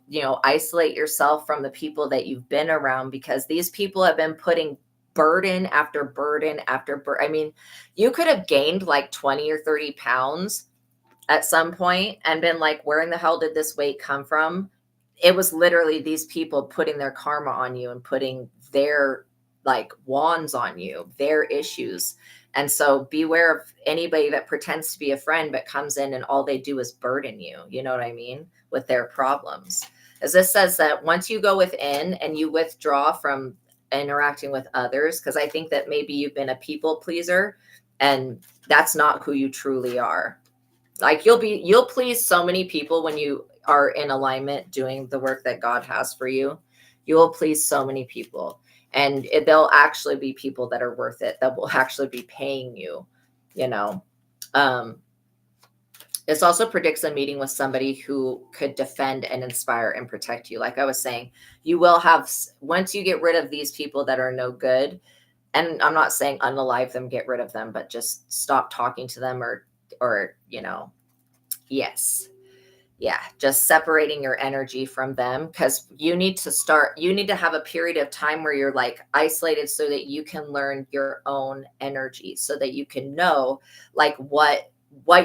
isolate yourself from the people that you've been around, because these people have been putting burden after burden after burden. I mean, you could have gained like 20 or 30 pounds at some point and been like, where in the hell did this weight come from? It was literally these people putting their karma on you and putting their like wands on you, their issues. And so beware of anybody that pretends to be a friend but comes in and all they do is burden you. You know what I mean? With their problems. As this says that once you go within and you withdraw from interacting with others, because I think that maybe you've been a people pleaser, and that's not who you truly are. Like you'll please so many people when you are in alignment doing the work that God has for you. You will please so many people, and they'll actually be people that are worth it, that will actually be paying you, This also predicts a meeting with somebody who could defend and inspire and protect you. Like I was saying, you will have, once you get rid of these people that are no good, and I'm not saying unalive them, get rid of them, but just stop talking to them or yes. Yeah. Just separating your energy from them, because you need to have a period of time where you're like isolated, so that you can learn your own energy, so that you can know like what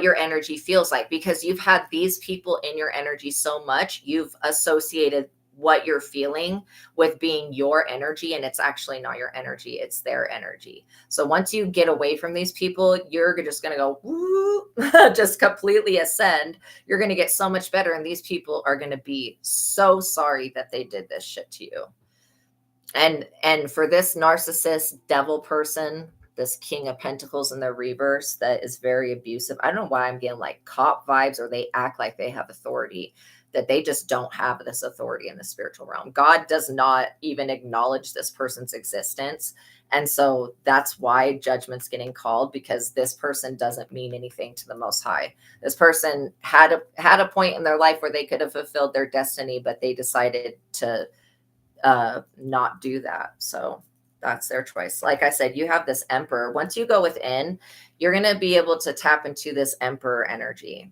your energy feels like, because you've had these people in your energy so much, you've associated what you're feeling with being your energy, and it's actually not your energy, it's their energy. So once you get away from these people, you're just going to go woo, just completely ascend. You're going to get so much better, and these people are going to be so sorry that they did this shit to you. And for this narcissist devil person, this King of Pentacles in the reverse that is very abusive. I don't know why I'm getting like cop vibes, or they act like they have authority, that they just don't have this authority in the spiritual realm. God does not even acknowledge this person's existence. And so that's why judgment's getting called, because this person doesn't mean anything to the Most High. This person had a point in their life where they could have fulfilled their destiny, but they decided to not do that. So that's their choice. Like I said, you have this Emperor. Once you go within, you're going to be able to tap into this Emperor energy.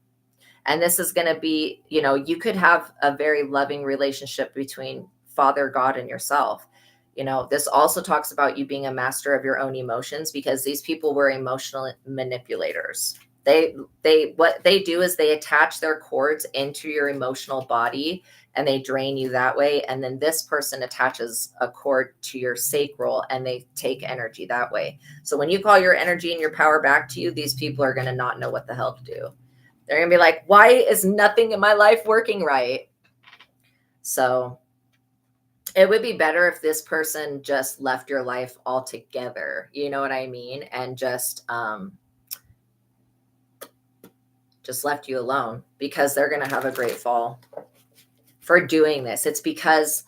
And this is going to be, you could have a very loving relationship between Father God and yourself. This also talks about you being a master of your own emotions, because these people were emotional manipulators. What they do is they attach their cords into your emotional body and they drain you that way. And then this person attaches a cord to your sacral and they take energy that way. So when you call your energy and your power back to you, these people are going to not know what the hell to do. They're going to be like, why is nothing in my life working right? So it would be better if this person just left your life altogether. You know what I mean? And just left you alone, because they're going to have a great fall for doing this. It's because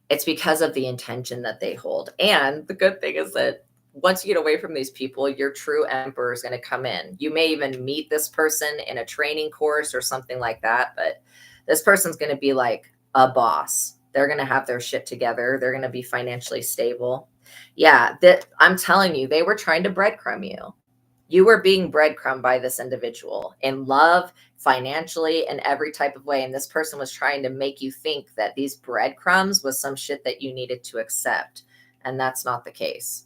of the intention that they hold. And the good thing is that once you get away from these people, your true Emperor is going to come in. You may even meet this person in a training course or something like that, but this person's going to be like a boss. They're going to have their shit together. They're going to be financially stable. Yeah, I'm telling you, they were trying to breadcrumb you. You were being breadcrumbed by this individual in love, financially, and every type of way. And this person was trying to make you think that these breadcrumbs was some shit that you needed to accept. And that's not the case.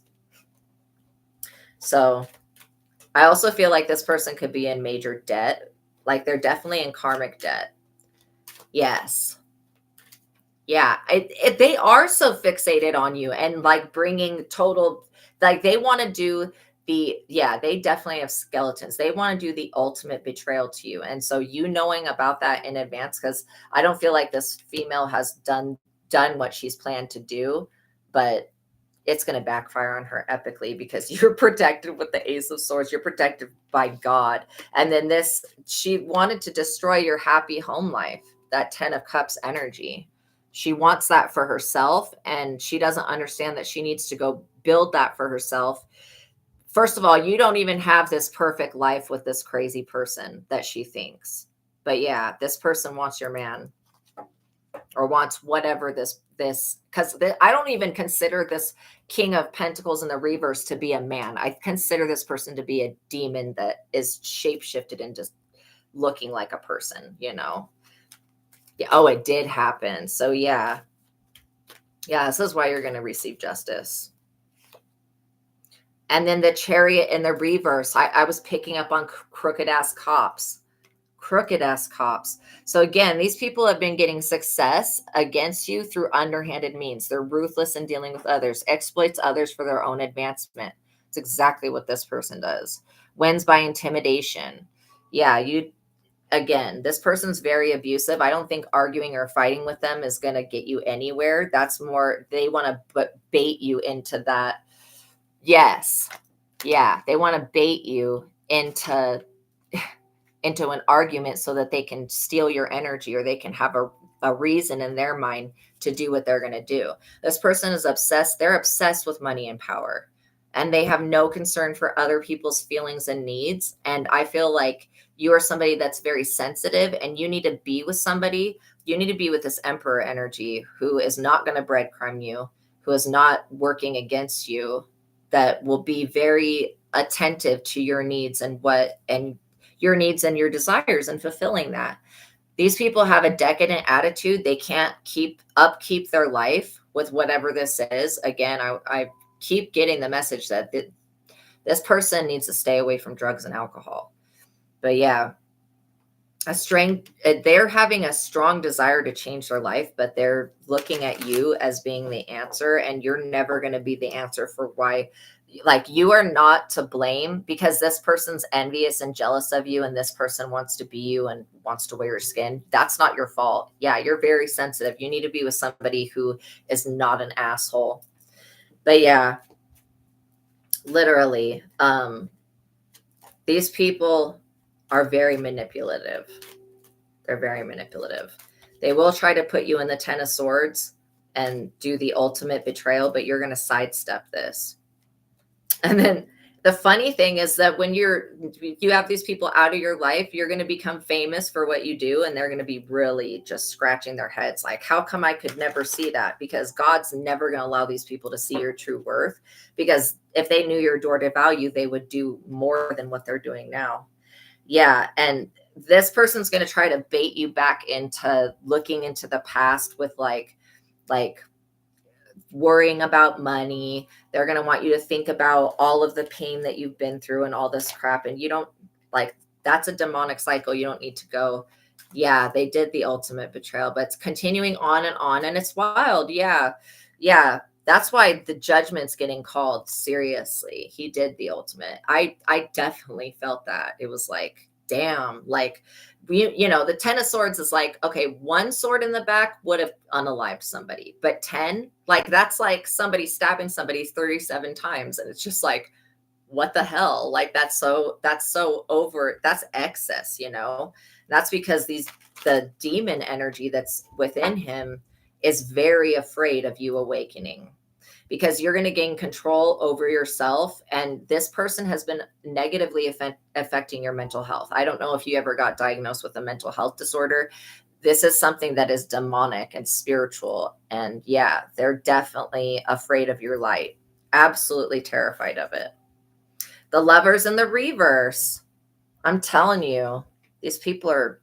So I also feel like this person could be in major debt. Like they're definitely in karmic debt. Yes. Yeah. They are so fixated on you and like bringing total, like they want to do they definitely have skeletons. They want to do the ultimate betrayal to you. And so you knowing about that in advance, because I don't feel like this female has done what she's planned to do, but it's going to backfire on her epically, because you're protected with the Ace of Swords. You're protected by God. And then she wanted to destroy your happy home life, that 10 of Cups energy. She wants that for herself, and she doesn't understand that she needs to go build that for herself. First of all, you don't even have this perfect life with this crazy person that she thinks. But yeah, this person wants your man, or wants whatever this, because I don't even consider this King of Pentacles in the reverse to be a man. I consider this person to be a demon that is shapeshifted and just looking like a person, Yeah. Oh, it did happen. So yeah, this is why you're going to receive justice. And then the Chariot in the reverse, I was picking up on crooked ass cops. So again, these people have been getting success against you through underhanded means. They're ruthless in dealing with others, exploits others for their own advancement. It's exactly what this person does. Wins by intimidation. Yeah, again, this person's very abusive. I don't think arguing or fighting with them is going to get you anywhere. That's more, they want to bait you into that. Yes. Yeah. They want to bait you into an argument so that they can steal your energy, or they can have a reason in their mind to do what they're going to do. This person is obsessed. They're obsessed with money and power, and they have no concern for other people's feelings and needs. And I feel like you are somebody that's very sensitive, and you need to be with somebody. You need to be with this Emperor energy who is not going to breadcrumb you, who is not working against you, that will be very attentive to your needs and your needs and your desires, and fulfilling that. These people have a decadent attitude. They can't upkeep their life with whatever this is. Again, I keep getting the message that this person needs to stay away from drugs and alcohol. But yeah, they're having a strong desire to change their life, but they're looking at you as being the answer, and you're never going to be the answer for why. Like, you are not to blame, because this person's envious and jealous of you, and this person wants to be you and wants to wear your skin. That's not your fault. Yeah, you're very sensitive. You need to be with somebody who is not an asshole. But yeah, literally, these people are very manipulative. They're very manipulative. They will try to put you in the 10 of swords and do the ultimate betrayal, but you're going to sidestep this. And then the funny thing is that when you have these people out of your life, you're going to become famous for what you do. And they're going to be really just scratching their heads. Like, how come I could never see that? Because God's never going to allow these people to see your true worth. Because if they knew your adorative value, they would do more than what they're doing now. Yeah. And this person's going to try to bait you back into looking into the past with like worrying about money. They're going to want you to think about all of the pain that you've been through and all this crap. And you don't like, that's a demonic cycle. You don't need to go. Yeah, they did the ultimate betrayal, but it's continuing on and it's wild. Yeah. Yeah. That's why the judgment's getting called seriously. He did the ultimate. I definitely felt that. It was like, damn, like the 10 of swords is like, okay, one sword in the back would have unalived somebody, but 10, like that's like somebody stabbing somebody 37 times. And it's just like, what the hell? Like that's so over. That's excess, that's because the demon energy that's within him is very afraid of you awakening, because you're going to gain control over yourself. And this person has been negatively affecting your mental health. I don't know if you ever got diagnosed with a mental health disorder. This is something that is demonic and spiritual. And yeah, they're definitely afraid of your light. Absolutely terrified of it. The Lovers in the reverse. I'm telling you, these people are,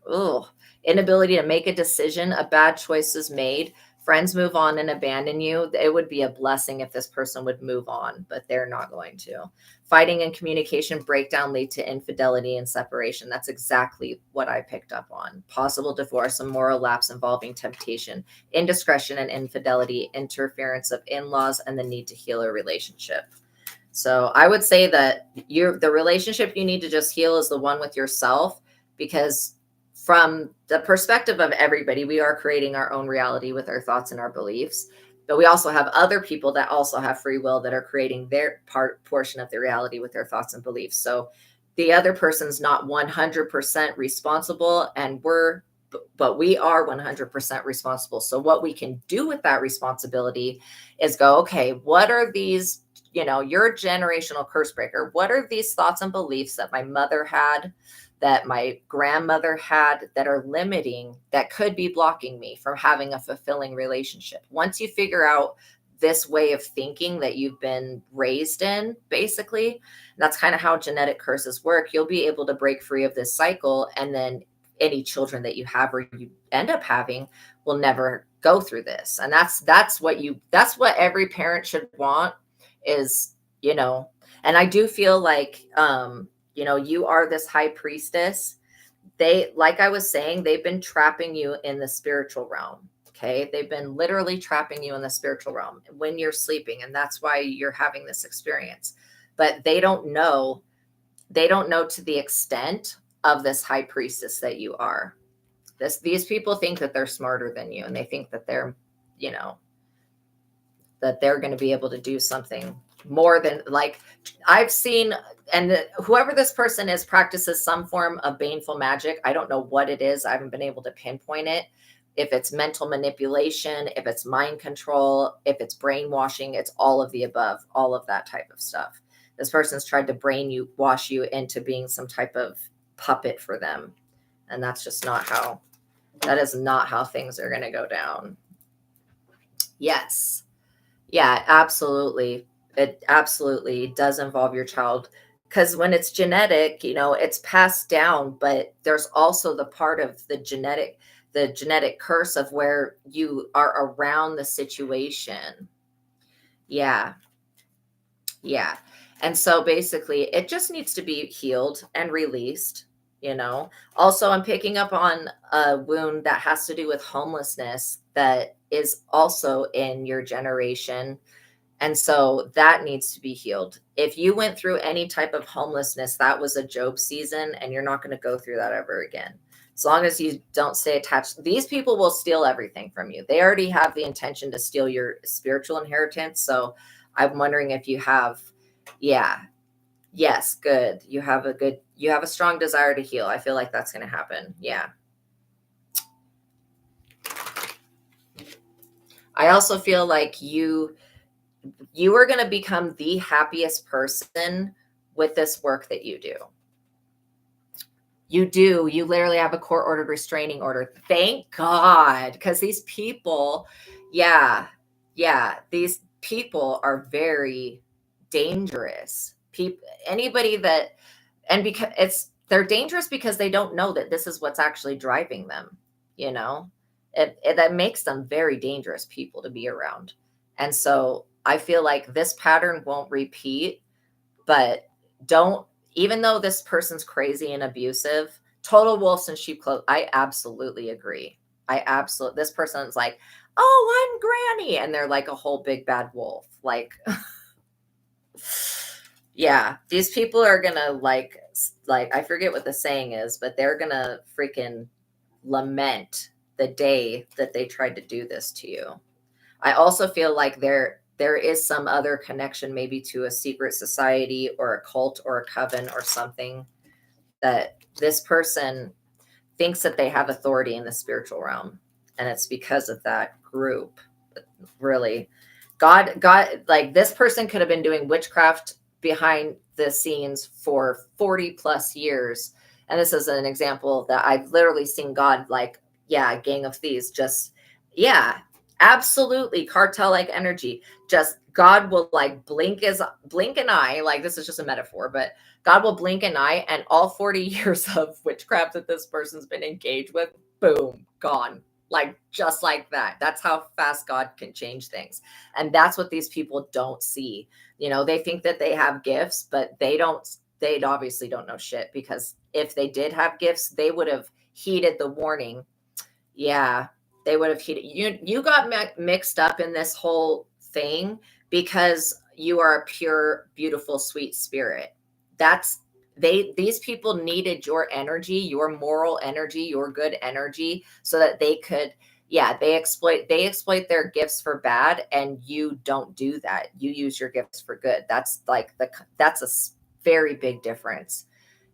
inability to make a decision, a bad choice is made. Friends move on and abandon you. It would be a blessing if this person would move on, but they're not going to. Fighting and communication breakdown lead to infidelity and separation. That's exactly what I picked up on. Possible divorce, a moral lapse involving temptation, indiscretion and infidelity, interference of in-laws, and the need to heal a relationship. So I would say that the relationship you need to just heal is the one with yourself, because from the perspective of everybody, we are creating our own reality with our thoughts and our beliefs. But we also have other people that also have free will that are creating their portion of the reality with their thoughts and beliefs. So the other person's not 100% responsible, but we are 100% responsible. So what we can do with that responsibility is go, okay, what are these, you're a generational curse breaker. What are these thoughts and beliefs that my mother had, that my grandmother had, that are limiting, that could be blocking me from having a fulfilling relationship? Once you figure out this way of thinking that you've been raised in, basically, that's kind of how genetic curses work. You'll be able to break free of this cycle. And then any children that you have or you end up having will never go through this. And that's what every parent should want is, and I do feel like, you are this high priestess. Like I was saying, they've been trapping you in the spiritual realm. Okay. They've been literally trapping you in the spiritual realm when you're sleeping. And that's why you're having this experience, but they don't know to the extent of this high priestess that you are. These people think that they're smarter than you, and they think that they're, that they're going to be able to do something more than, like, I've seen, and whoever this person is practices some form of baneful magic. I don't know what it is. I haven't been able to pinpoint it. If it's mental manipulation, if it's mind control, if it's brainwashing, it's all of the above, all of that type of stuff. This person's tried to brainwash you into being some type of puppet for them. And that is not how things are going to go down. Yes. Yeah, absolutely. It absolutely does involve your child, because when it's genetic, it's passed down, but there's also the part of the genetic curse of where you are around the situation. Yeah. Yeah. And so basically it just needs to be healed and released. Also, I'm picking up on a wound that has to do with homelessness that is also in your generation. And so that needs to be healed. If you went through any type of homelessness, that was a Job season, and you're not going to go through that ever again. As long as you don't stay attached, these people will steal everything from you. They already have the intention to steal your spiritual inheritance. So I'm wondering if you have Yeah. Yes, good. You have a strong desire to heal. I feel like that's going to happen. Yeah. I also feel like you are going to become the happiest person with this work that you do. You do. You literally have a court ordered restraining order. Thank God. Because these people, yeah, yeah, these people are very dangerous. People, anybody that, and because they're dangerous because they don't know that this is what's actually driving them, you know? That makes them very dangerous people to be around. And so I feel like this pattern won't repeat, but don't, even though this person's crazy and abusive, total wolves in sheep clothes. I absolutely agree. This person's like, oh, I'm Granny. And they're like a whole big bad wolf. Like, yeah, these people are gonna I forget what the saying is, but they're gonna freaking lament the day that they tried to do this to you. I also feel like there is some other connection, maybe to a secret society or a cult or a coven or something, that this person thinks that they have authority in the spiritual realm, and it's because of that group. Really, God, like this person could have been doing witchcraft behind the scenes for 40 plus years. And this is an example that I've literally seen God, like, yeah, gang of thieves, just, yeah, absolutely cartel like energy. Just God will like blink an eye. Like, this is just a metaphor, but God will blink an eye, and all 40 years of witchcraft that this person's been engaged with, boom, gone. Like, just like that. That's how fast God can change things. And that's what these people don't see. You know, they think that they have gifts, but they obviously don't know shit, because if they did have gifts, they would have heeded the warning. Yeah, they would have heeded. You got mixed up in this whole thing because you are a pure, beautiful, sweet spirit. That's these people needed your energy, your moral energy, your good energy, so that they could, yeah, they exploit their gifts for bad, and you don't do that. You use your gifts for good. That's a very big difference.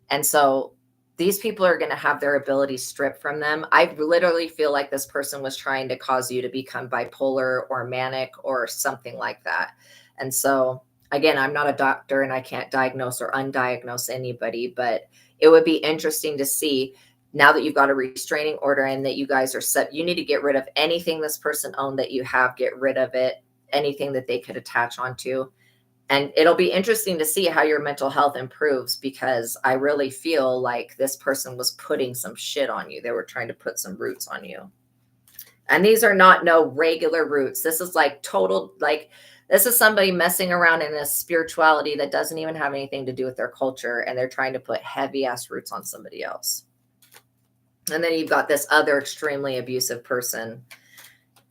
And so these people are going to have their abilities stripped from them. I literally feel like this person was trying to cause you to become bipolar or manic or something like that. And so, again, I'm not a doctor and I can't diagnose or undiagnose anybody, but it would be interesting to see, now that you've got a restraining order and that you guys are set, you need to get rid of anything this person owned that you have, get rid of it, anything that they could attach onto. And it'll be interesting to see how your mental health improves, because I really feel like this person was putting some shit on you. They were trying to put some roots on you. And these are not no regular roots. This is like total, like, this is somebody messing around in a spirituality that doesn't even have anything to do with their culture. And they're trying to put heavy ass roots on somebody else. And then you've got this other extremely abusive person.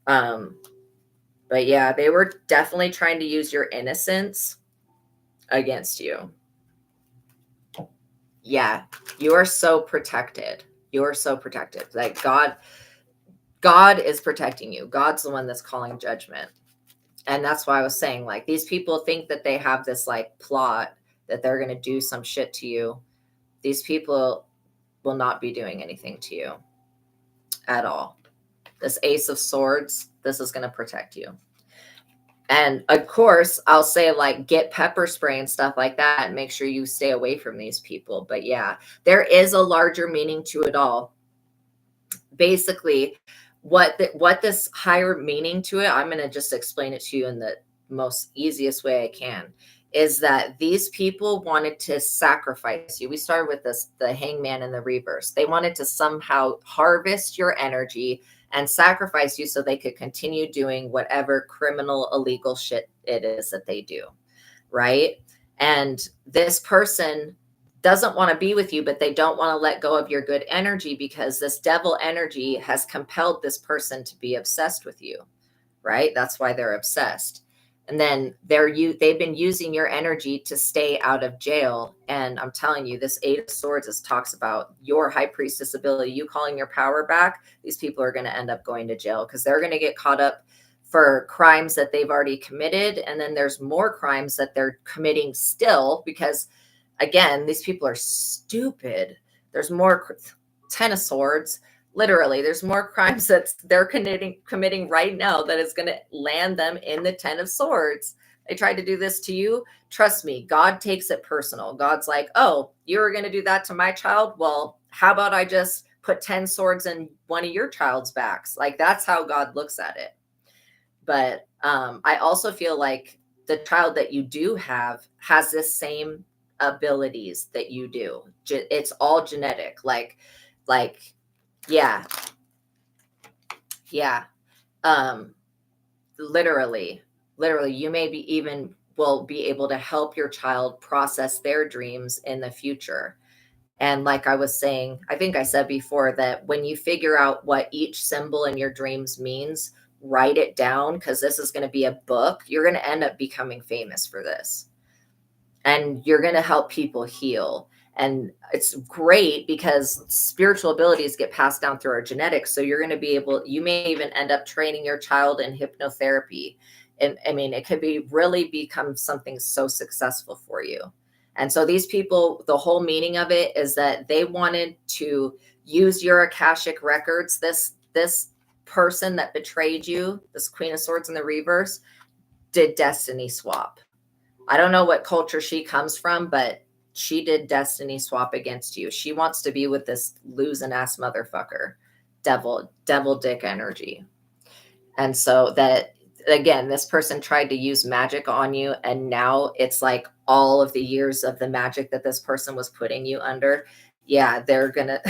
But yeah, they were definitely trying to use your innocence against you. Yeah, you are so protected. You are so protected. Like, God is protecting you. God's the one that's calling judgment. And that's why I was saying, like, these people think that they have this like plot that they're going to do some shit to you. These people will not be doing anything to you at all. This Ace of Swords, this is going to protect you. And of course, I'll say, like, get pepper spray and stuff like that, and make sure you stay away from these people. But yeah, there is a larger meaning to it all. Basically, what this higher meaning to it, I'm going to just explain it to you in the most easiest way I can, is that these people wanted to sacrifice you. We started with the hangman and the reverse. They wanted to somehow harvest your energy and sacrifice you so they could continue doing whatever criminal, illegal shit it is that they do, right? And this person doesn't want to be with you, but they don't want to let go of your good energy, because this devil energy has compelled this person to be obsessed with you, right? That's why they're obsessed. And then they've been using your energy to stay out of jail. And I'm telling you, this Eight of Swords talks about your high priestess ability, you calling your power back. These people are going to end up going to jail, because they're going to get caught up for crimes that they've already committed. And then there's more crimes that they're committing still, because again, these people are stupid. There's more 10 of swords. Literally, there's more crimes that they're committing right now that is going to land them in the 10 of swords. They tried to do this to you. Trust me, God takes it personal. God's like, oh, you were going to do that to my child? Well, how about I just put 10 swords in one of your child's backs? Like, that's how God looks at it. But I also feel like the child that you do have has this same abilities that you do. It's all genetic. Like, yeah, yeah. Literally, you maybe even will be able to help your child process their dreams in the future. And like I was saying, I think I said before that when you figure out what each symbol in your dreams means, write it down, because this is going to be a book. You're going to end up becoming famous for this. And you're going to help people heal. And it's great because spiritual abilities get passed down through our genetics. So you're going to be able, you may even end up training your child in hypnotherapy. And I mean, it could be really become something so successful for you. And so these people, the whole meaning of it is that they wanted to use your Akashic records. This person that betrayed you, this Queen of Swords in the reverse, did destiny swap. I don't know what culture she comes from, but she did destiny swap against you. She wants to be with this losing ass motherfucker, devil dick energy. And so that, again, this person tried to use magic on you, and now it's like all of the years of the magic that this person was putting you under, yeah, they're gonna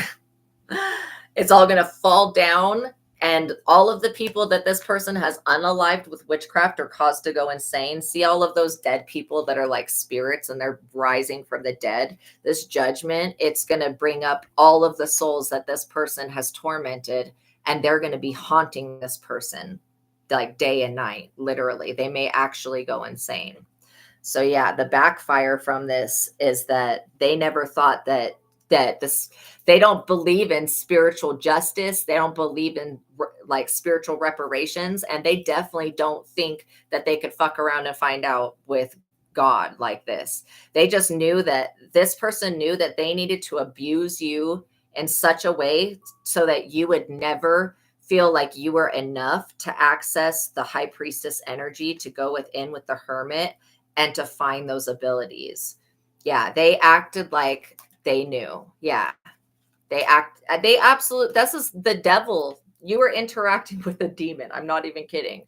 it's all gonna fall down. And all of the people that this person has unalived with witchcraft or caused to go insane, see all of those dead people that are like spirits and they're rising from the dead, this judgment, it's going to bring up all of the souls that this person has tormented, and they're going to be haunting this person like day and night. Literally, they may actually go insane. So yeah, the backfire from this is that they never thought that this, they don't believe in spiritual justice. They don't believe in like spiritual reparations. And they definitely don't think that they could fuck around and find out with God like this. They just knew that this person knew that they needed to abuse you in such a way so that you would never feel like you were enough to access the high priestess energy, to go within with the hermit and to find those abilities. Yeah, they acted like they knew. Yeah. They absolutely, this is the devil. You were interacting with a demon. I'm not even kidding.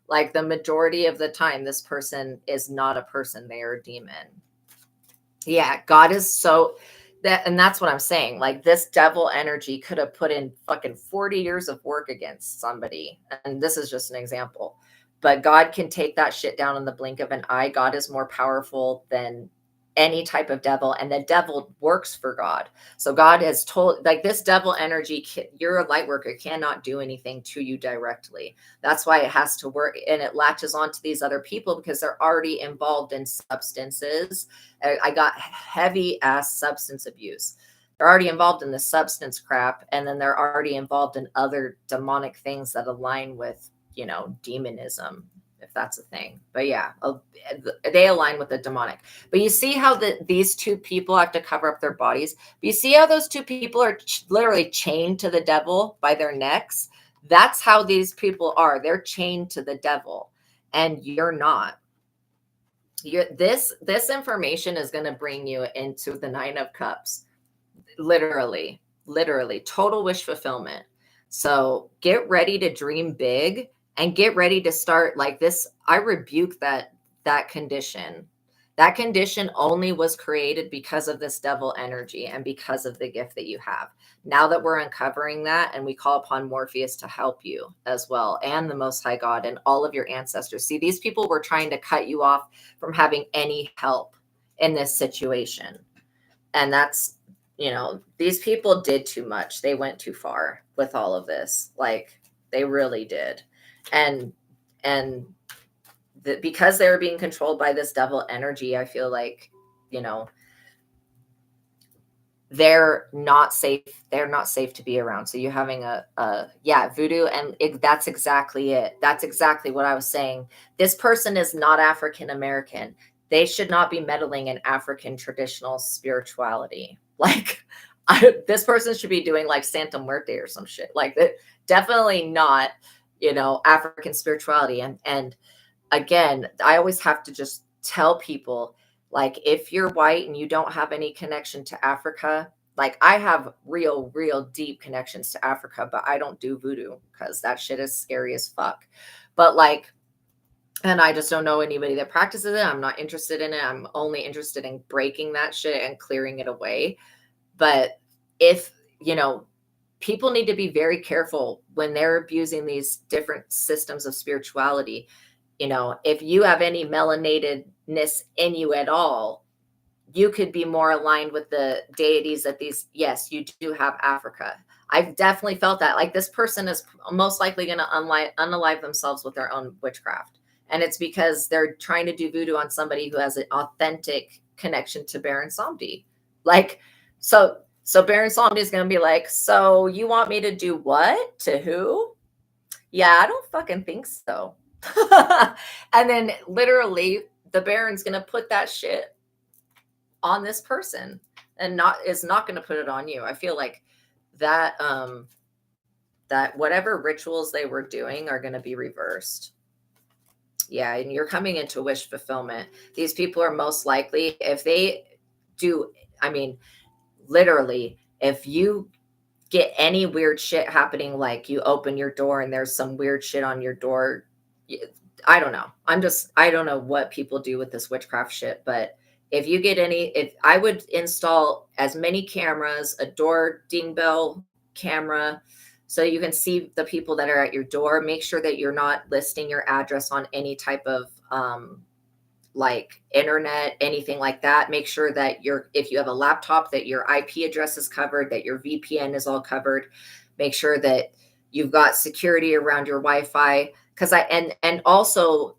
Like the majority of the time, this person is not a person. They are a demon. Yeah. God is so that, and that's what I'm saying. Like this devil energy could have put in fucking 40 years of work against somebody. And this is just an example, but God can take that shit down in the blink of an eye. God is more powerful than any type of devil, and the devil works for God. So God has told, like, this devil energy, you're a light worker, cannot do anything to you directly. That's why it has to work, and it latches on to these other people because they're already involved in substances. I got heavy ass substance abuse. They're already involved in the substance crap, and then they're already involved in other demonic things that align with, you know, demonism, if that's a thing. But yeah, they align with the demonic. But you see how these two people have to cover up their bodies. But you see how those two people are literally chained to the devil by their necks. That's how these people are. They're chained to the devil, and you're not. This information is going to bring you into the Nine of Cups. Literally total wish fulfillment. So get ready to dream big and get ready to start like this. I rebuke that condition. That condition only was created because of this devil energy and because of the gift that you have. Now that we're uncovering that, and we call upon Morpheus to help you as well, and the Most High God and all of your ancestors. See, these people were trying to cut you off from having any help in this situation. And that's, you know, these people did too much. They went too far with all of this. Like they really did. And because they were being controlled by this devil energy, I feel like, you know, they're not safe. They're not safe to be around. So you're having yeah, voodoo. And that's exactly it. That's exactly what I was saying. This person is not African American. They should not be meddling in African traditional spirituality. Like, this person should be doing like Santa Muerte or some shit. Like, definitely not, African spirituality. And again, I always have to just tell people, like, if you're white and you don't have any connection to Africa, like, I have real deep connections to Africa, but I don't do voodoo because that shit is scary as fuck. But like, and I just don't know anybody that practices it. I'm not interested in it. I'm only interested in breaking that shit and clearing it away. But if, people need to be very careful when they're abusing these different systems of spirituality. If you have any melanatedness in you at all, you could be more aligned with the deities that yes, you do have Africa. I've definitely felt that. Like, this person is most likely going to unalive themselves with their own witchcraft. And it's because they're trying to do voodoo on somebody who has an authentic connection to Baron Samedi. Like, so Baron Samedi is going to be like, so you want me to do what? To who? Yeah, I don't fucking think so. And then literally the Baron's going to put that shit on this person and is not going to put it on you. I feel like that, that whatever rituals they were doing are going to be reversed. Yeah. And you're coming into wish fulfillment. These people are most likely, if they do, I mean, literally, if you get any weird shit happening, like you open your door and there's some weird shit on your door, I don't know. I don't know what people do with this witchcraft shit, but if you get if I would install as many cameras, a door ding bell camera, so you can see the people that are at your door. Make sure that you're not listing your address on any type of, like internet, anything like that. Make sure that if you have a laptop, that your IP address is covered, that your VPN is all covered. Make sure that you've got security around your Wi-Fi. And also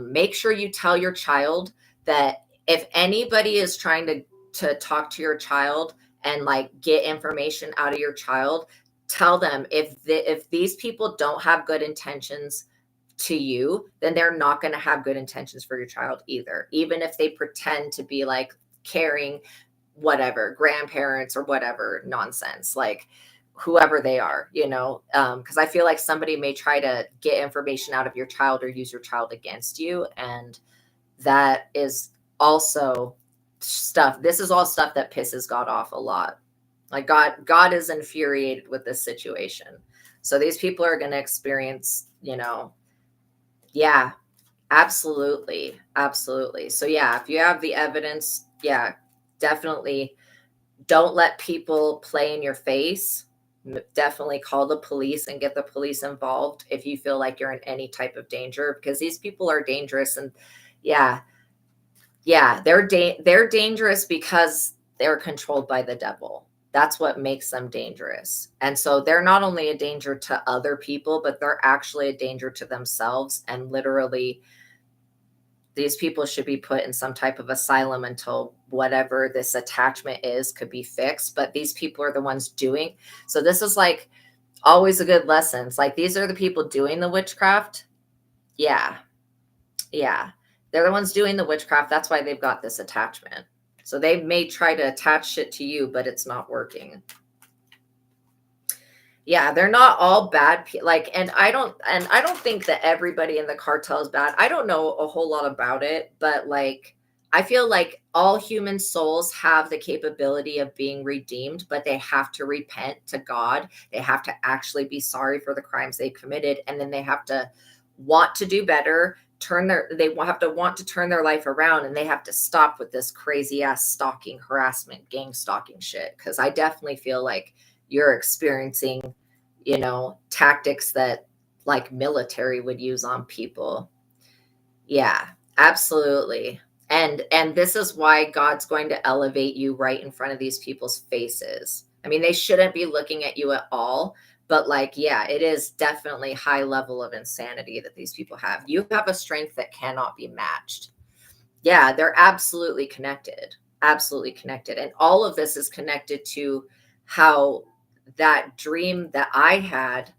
make sure you tell your child that if anybody is trying to talk to your child and like get information out of your child, tell them if these people don't have good intentions to you, then they're not going to have good intentions for your child either. Even if they pretend to be like caring, whatever, grandparents or whatever nonsense, like whoever they are, because I feel like somebody may try to get information out of your child or use your child against you. And that is also stuff. This is all stuff that pisses God off a lot. Like, God is infuriated with this situation. So these people are going to experience, yeah, absolutely. Absolutely. So yeah, if you have the evidence, yeah, definitely don't let people play in your face. Definitely call the police and get the police involved if you feel like you're in any type of danger, because these people are dangerous. And yeah, they're dangerous because they're controlled by the devil. That's what makes them dangerous. And so they're not only a danger to other people, but they're actually a danger to themselves. And literally, these people should be put in some type of asylum until whatever this attachment is could be fixed. But these people are the ones doing. So this is like always a good lesson. It's like, these are the people doing the witchcraft. Yeah. Yeah. They're the ones doing the witchcraft. That's why they've got this attachment. So they may try to attach shit to you, but it's not working. Yeah, they're not all bad. And I don't think that everybody in the cartel is bad. I don't know a whole lot about it, but like, I feel like all human souls have the capability of being redeemed, but they have to repent to God. They have to actually be sorry for the crimes they committed. And then they have to want to do better, they have to want to turn their life around, and they have to stop with this crazy ass stalking, harassment, gang stalking shit. Cause I definitely feel like you're experiencing, tactics that like military would use on people. Yeah, absolutely. And this is why God's going to elevate you right in front of these people's faces. I mean, they shouldn't be looking at you at all, but like, yeah, it is definitely high level of insanity that these people have. You have a strength that cannot be matched. Yeah, they're absolutely connected. absolutely connected. And all of this is connected to how that dream that I had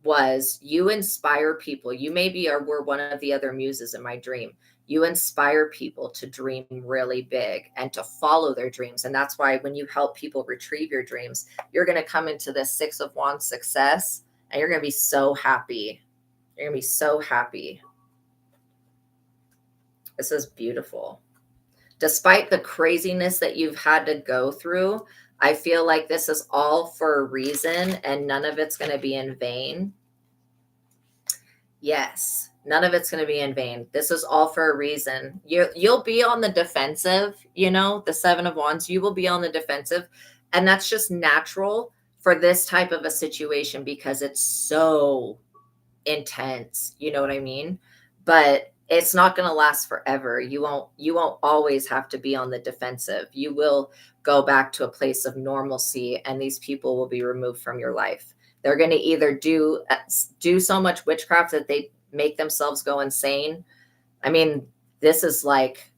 was, you inspire people. You maybe were one of the other muses in my dream. You inspire people to dream really big and to follow their dreams. And that's why when you help people retrieve your dreams, you're going to come into this Six of Wands success, and you're going to be so happy. You're going to be so happy. This is beautiful. Despite the craziness that you've had to go through, I feel like this is all for a reason, and none of it's going to be in vain. Yes, none of it's going to be in vain. This is all for a reason. You'll be on the defensive, you know, the Seven of Wands, you will be on the defensive. And that's just natural for this type of a situation because it's so intense. You know what I mean? But it's not going to last forever. You won't always have to be on the defensive. You will go back to a place of normalcy, and these people will be removed from your life. They're going to either do so much witchcraft that they make themselves go insane. I mean, this is like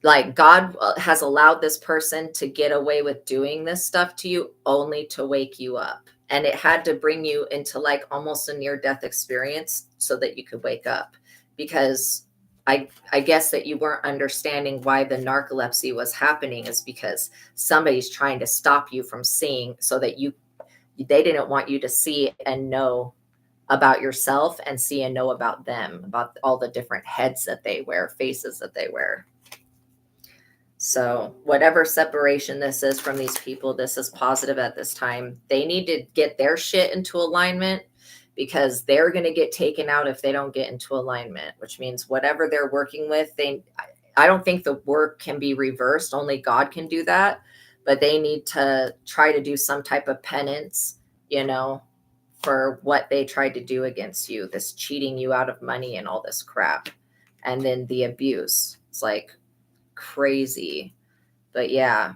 God has allowed this person to get away with doing this stuff to you only to wake you up. And it had to bring you into like almost a near-death experience so that you could wake up, because I guess that you weren't understanding why the narcolepsy was happening is because somebody's trying to stop you from seeing, so that they didn't want you to see and know about yourself and see and know about them, about all the different heads that they wear, faces that they wear. So whatever separation this is from these people, this is positive at this time. They need to get their shit into alignment, because they're going to get taken out if they don't get into alignment, which means whatever they're working with, I don't think the work can be reversed. Only God can do that. But they need to try to do some type of penance, you know, for what they tried to do against you, this cheating you out of money and all this crap. And then the abuse. It's like crazy. But yeah,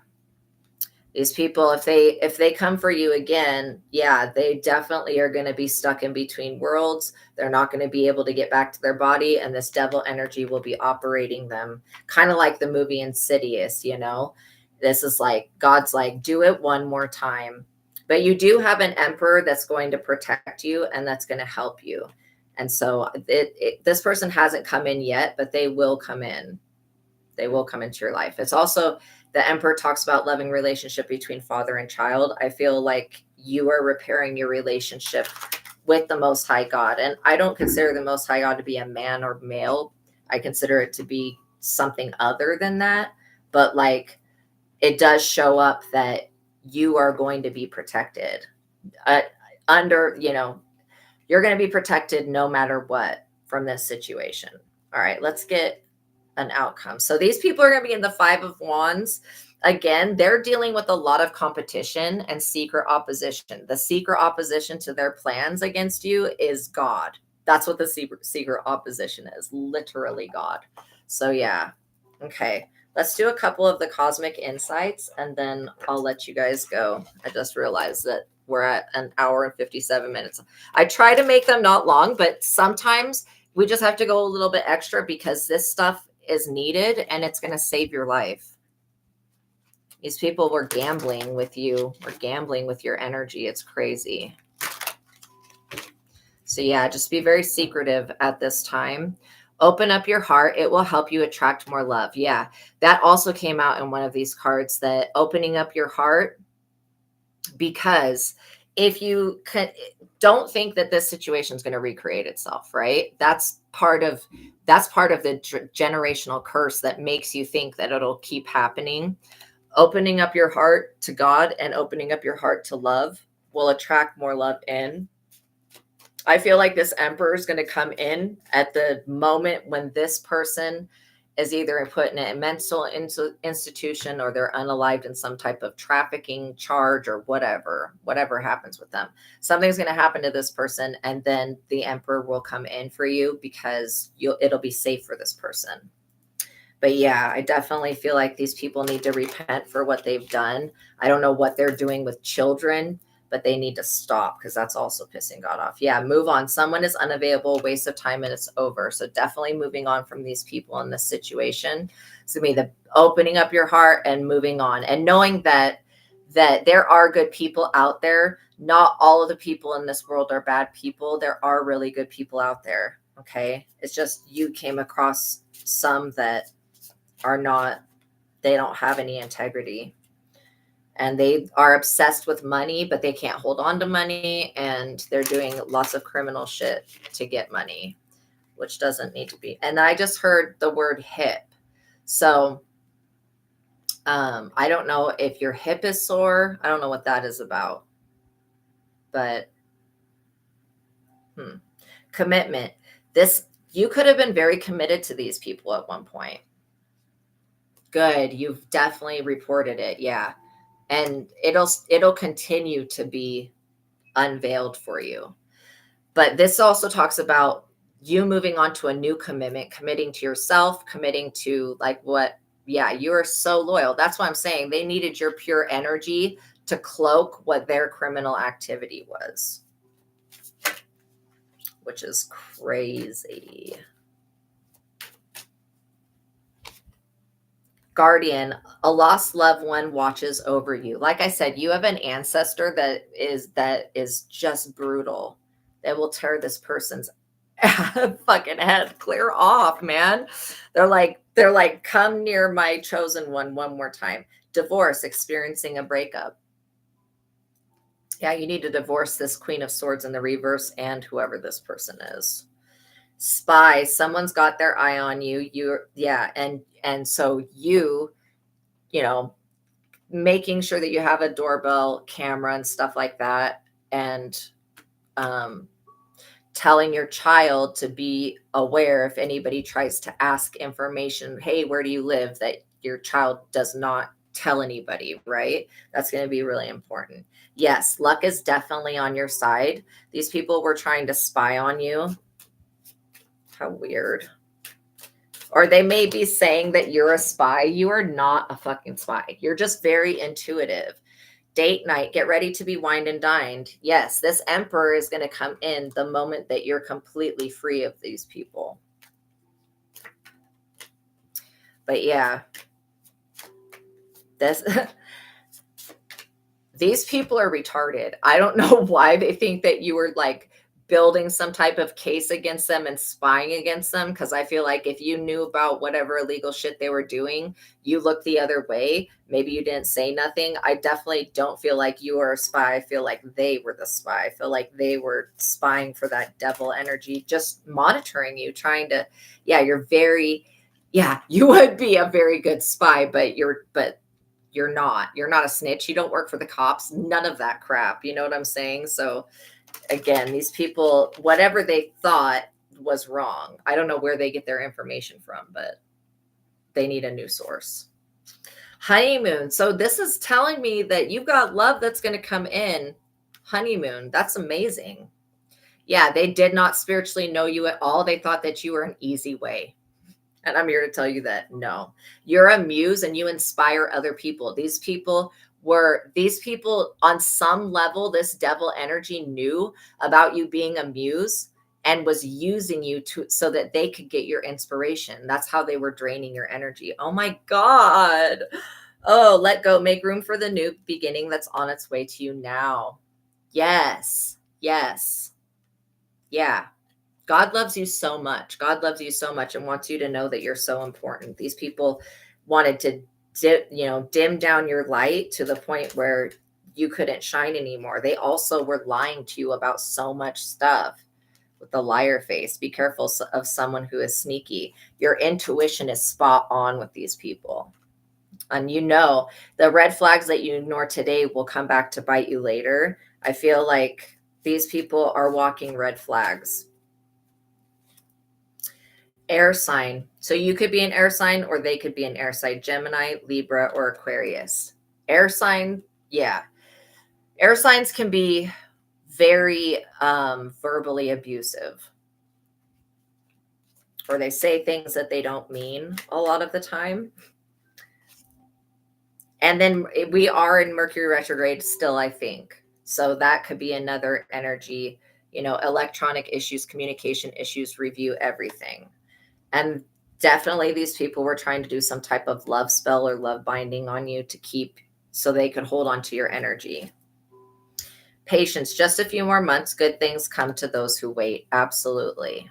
these people, if they come for you again, yeah, they definitely are going to be stuck in between worlds. They're not going to be able to get back to their body, and this devil energy will be operating them, kind of like the movie Insidious, you know. This is like God's like, do it one more time. But you do have an emperor that's going to protect you and that's going to help you. And so this person hasn't come in yet, but they will come in. They will come into your life. It's also, the emperor talks about loving relationship between father and child. I feel like you are repairing your relationship with the Most High God. And I don't consider the Most High God to be a man or male. I consider it to be something other than that. But like, it does show up that you are going to be protected under, you know, you're going to be protected no matter what from this situation. All right, let's get an outcome. So these people are going to be in the Five of Wands. Again, they're dealing with a lot of competition and secret opposition. The secret opposition to their plans against you is God. That's what the secret opposition is, literally God. So yeah, okay. Let's do a couple of the cosmic insights, and then I'll let you guys go. I just realized that we're at an hour and 57 minutes. I try to make them not long, but sometimes we just have to go a little bit extra because this stuff is needed and it's going to save your life. These people were gambling with you. We're gambling with your energy. It's crazy. So yeah, just be very secretive at this time. Open up your heart. It will help you attract more love. Yeah, that also came out in one of these cards, that opening up your heart, because if you don't think that this situation is going to recreate itself, right? That's part of the generational curse that makes you think that it'll keep happening. Opening up your heart to God and opening up your heart to love will attract more love in. I feel like this emperor is going to come in at the moment when this person is either put in a mental institution or they're unalived in some type of trafficking charge or whatever happens with them. Something's going to happen to this person, and then the emperor will come in for you because it'll be safe for this person. But yeah, I definitely feel like these people need to repent for what they've done. I don't know what they're doing with children, but they need to stop, because that's also pissing God off. Yeah, move on. Someone is unavailable, waste of time, and it's over. So definitely moving on from these people in this situation. It's going to be the opening up your heart and moving on, and knowing that there are good people out there. Not all of the people in this world are bad people. There are really good people out there. Okay. It's just you came across some that are not, they don't have any integrity, and they are obsessed with money, but they can't hold on to money, and they're doing lots of criminal shit to get money, which doesn't need to be. And I just heard the word hip. So I don't know if your hip is sore. I don't know what that is about, but commitment. This, you could have been very committed to these people at one point. Good. You've definitely reported it. Yeah. And it'll continue to be unveiled for you. But this also talks about you moving on to a new commitment, committing to yourself, committing to like what, yeah, you are so loyal. That's why I'm saying they needed your pure energy to cloak what their criminal activity was, which is crazy. Guardian, a lost loved one watches over you. Like I said, you have an ancestor that is just brutal. That will tear this person's fucking head clear off, man. They're like, come near my chosen one more time. Divorce, experiencing a breakup. Yeah, you need to divorce this Queen of Swords in the reverse and whoever this person is. Spy, someone's got their eye on you. And so you know, making sure that you have a doorbell camera and stuff like that, and telling your child to be aware if anybody tries to ask information, hey, where do you live, that your child does not tell anybody, right? That's going to be really important. Yes, luck is definitely on your side. These people were trying to spy on you. How weird. Or they may be saying that you're a spy. You are not a fucking spy. You're just very intuitive. Date night, get ready to be wined and dined. Yes, this emperor is going to come in the moment that you're completely free of these people. But yeah, these people are retarded. I don't know why they think that you were like building some type of case against them and spying against them, because I feel like if you knew about whatever illegal shit they were doing, you looked the other way. Maybe you didn't say nothing. I definitely don't feel like you were a spy. I feel like they were the spy. I feel like they were spying for that devil energy, just monitoring you, trying to, yeah, you would be a very good spy, but you're not a snitch. You don't work for the cops, none of that crap. You know what I'm saying? So again, these people, whatever they thought was wrong. I don't know where they get their information from, but they need a new source. Honeymoon. So this is telling me that you've got love that's going to come in. Honeymoon. That's amazing. Yeah, they did not spiritually know you at all. They thought that you were an easy way. And I'm here to tell you that no, you're a muse and you inspire other people. These people on some level, this devil energy knew about you being a muse and was using you so that they could get your inspiration. That's how they were draining your energy. Oh my God. Oh, let go. Make room for the new beginning that's on its way to you now. Yes. Yes. Yeah. God loves you so much. God loves you so much and wants you to know that you're so important. These people wanted to dim down your light to the point where you couldn't shine anymore. They also were lying to you about so much stuff with the liar face. Be careful of someone who is sneaky. Your intuition is spot on with these people. And the red flags that you ignore today will come back to bite you later. I feel like these people are walking red flags. Air sign. So you could be an air sign or they could be an air sign. Gemini, Libra, or Aquarius. Air sign, yeah. Air signs can be very verbally abusive. Or they say things that they don't mean a lot of the time. And then we are in Mercury retrograde still, I think. So that could be another energy, electronic issues, communication issues, review everything. And definitely these people were trying to do some type of love spell or love binding on you to keep so they could hold on to your energy. Patience, just a few more months, good things come to those who wait. Absolutely.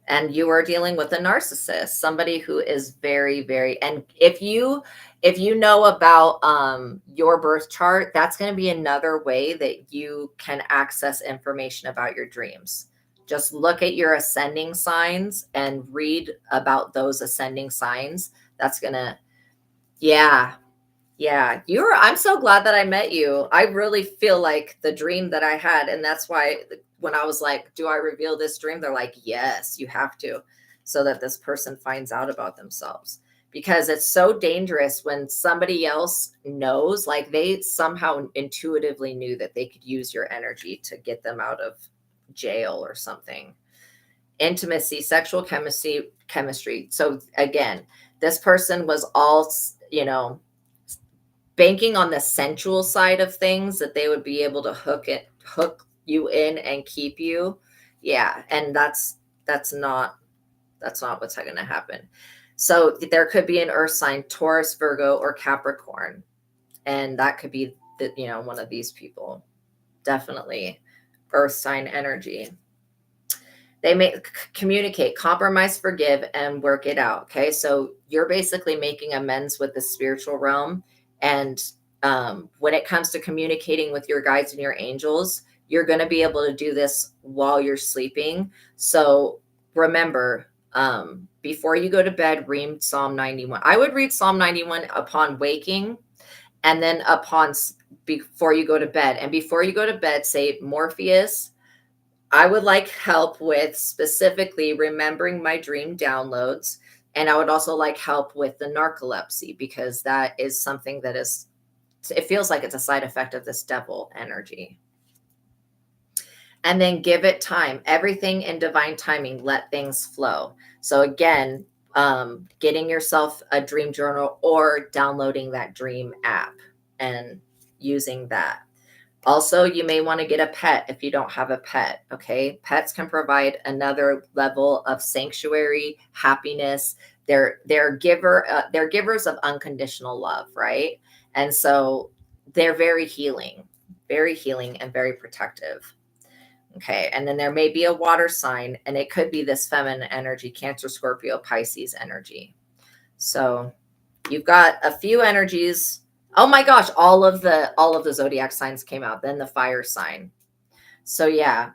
And you are dealing with a narcissist, somebody who is very, very, and if you know about your birth chart, that's going to be another way that you can access information about your dreams. Just look at your ascending signs and read about those ascending signs. That's gonna, yeah, yeah, I'm so glad that I met you. I really feel like the dream that I had, and that's why when I was like, do I reveal this dream? They're like, yes, you have to, so that this person finds out about themselves. Because it's so dangerous when somebody else knows, like they somehow intuitively knew that they could use your energy to get them out of jail or something. Intimacy, sexual chemistry. So again, this person was all, banking on the sensual side of things, that they would be able to hook you in and keep you. Yeah, and that's not what's going to happen. So there could be an earth sign, Taurus, Virgo, or Capricorn, and that could be one of these people. Definitely earth sign energy. They may communicate, compromise, forgive, and work it out. Okay, so you're basically making amends with the spiritual realm. And when it comes to communicating with your guides and your angels, you're going to be able to do this while you're sleeping. So remember, before you go to bed, read Psalm 91. I would read Psalm 91 upon waking, and then before you go to bed. And before you go to bed, say, Morpheus, I would like help with specifically remembering my dream downloads. And I would also like help with the narcolepsy, because that is something that it feels like it's a side effect of this devil energy. And then give it time, everything in divine timing, let things flow. So again, getting yourself a dream journal or downloading that dream app and using that. Also, you may want to get a pet if you don't have a pet. Okay. Pets can provide another level of sanctuary, happiness. They're givers of unconditional love, right? And so they're very healing and very protective. Okay. And then there may be a water sign, and it could be this feminine energy, Cancer, Scorpio, Pisces energy. So you've got a few energies. Oh my gosh, all of the zodiac signs came out, then the fire sign. So yeah,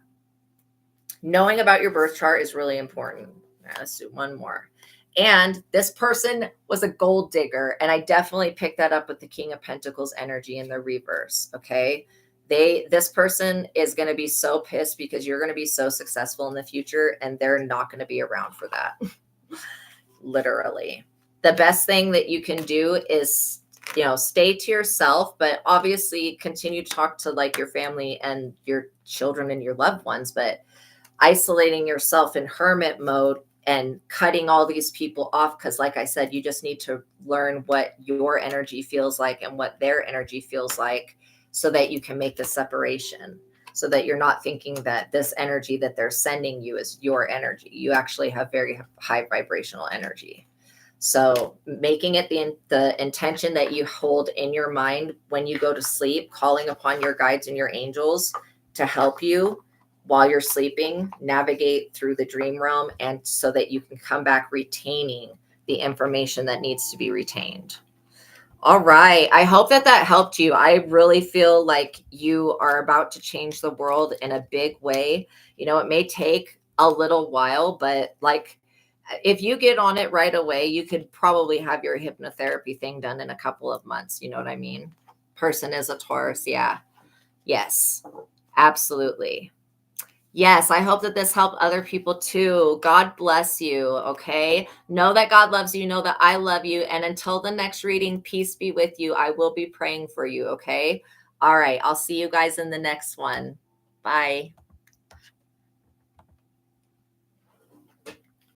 knowing about your birth chart is really important. Let's do one more. And this person was a gold digger, and I definitely picked that up with the King of Pentacles energy in the reverse. Okay. This person is going to be so pissed because you're going to be so successful in the future, and they're not going to be around for that. Literally. The best thing that you can do is, stay to yourself, but obviously continue to talk to like your family and your children and your loved ones, but isolating yourself in hermit mode and cutting all these people off. Cause like I said, you just need to learn what your energy feels like and what their energy feels like, so that you can make the separation, so that you're not thinking that this energy that they're sending you is your energy. You actually have very high vibrational energy. So making it the intention that you hold in your mind when you go to sleep, calling upon your guides and your angels to help you while you're sleeping, navigate through the dream realm, and so that you can come back retaining the information that needs to be retained. All right. I hope that helped you. I really feel like you are about to change the world in a big way. It may take a little while, but like, if you get on it right away, you could probably have your hypnotherapy thing done in a couple of months. You know what I mean? Person is a Taurus. Yeah. Yes, absolutely. Yes, I hope that this helped other people too. God bless you. Okay. Know that God loves you. Know that I love you. And until the next reading, peace be with you. I will be praying for you. Okay. All right. I'll see you guys in the next one. Bye.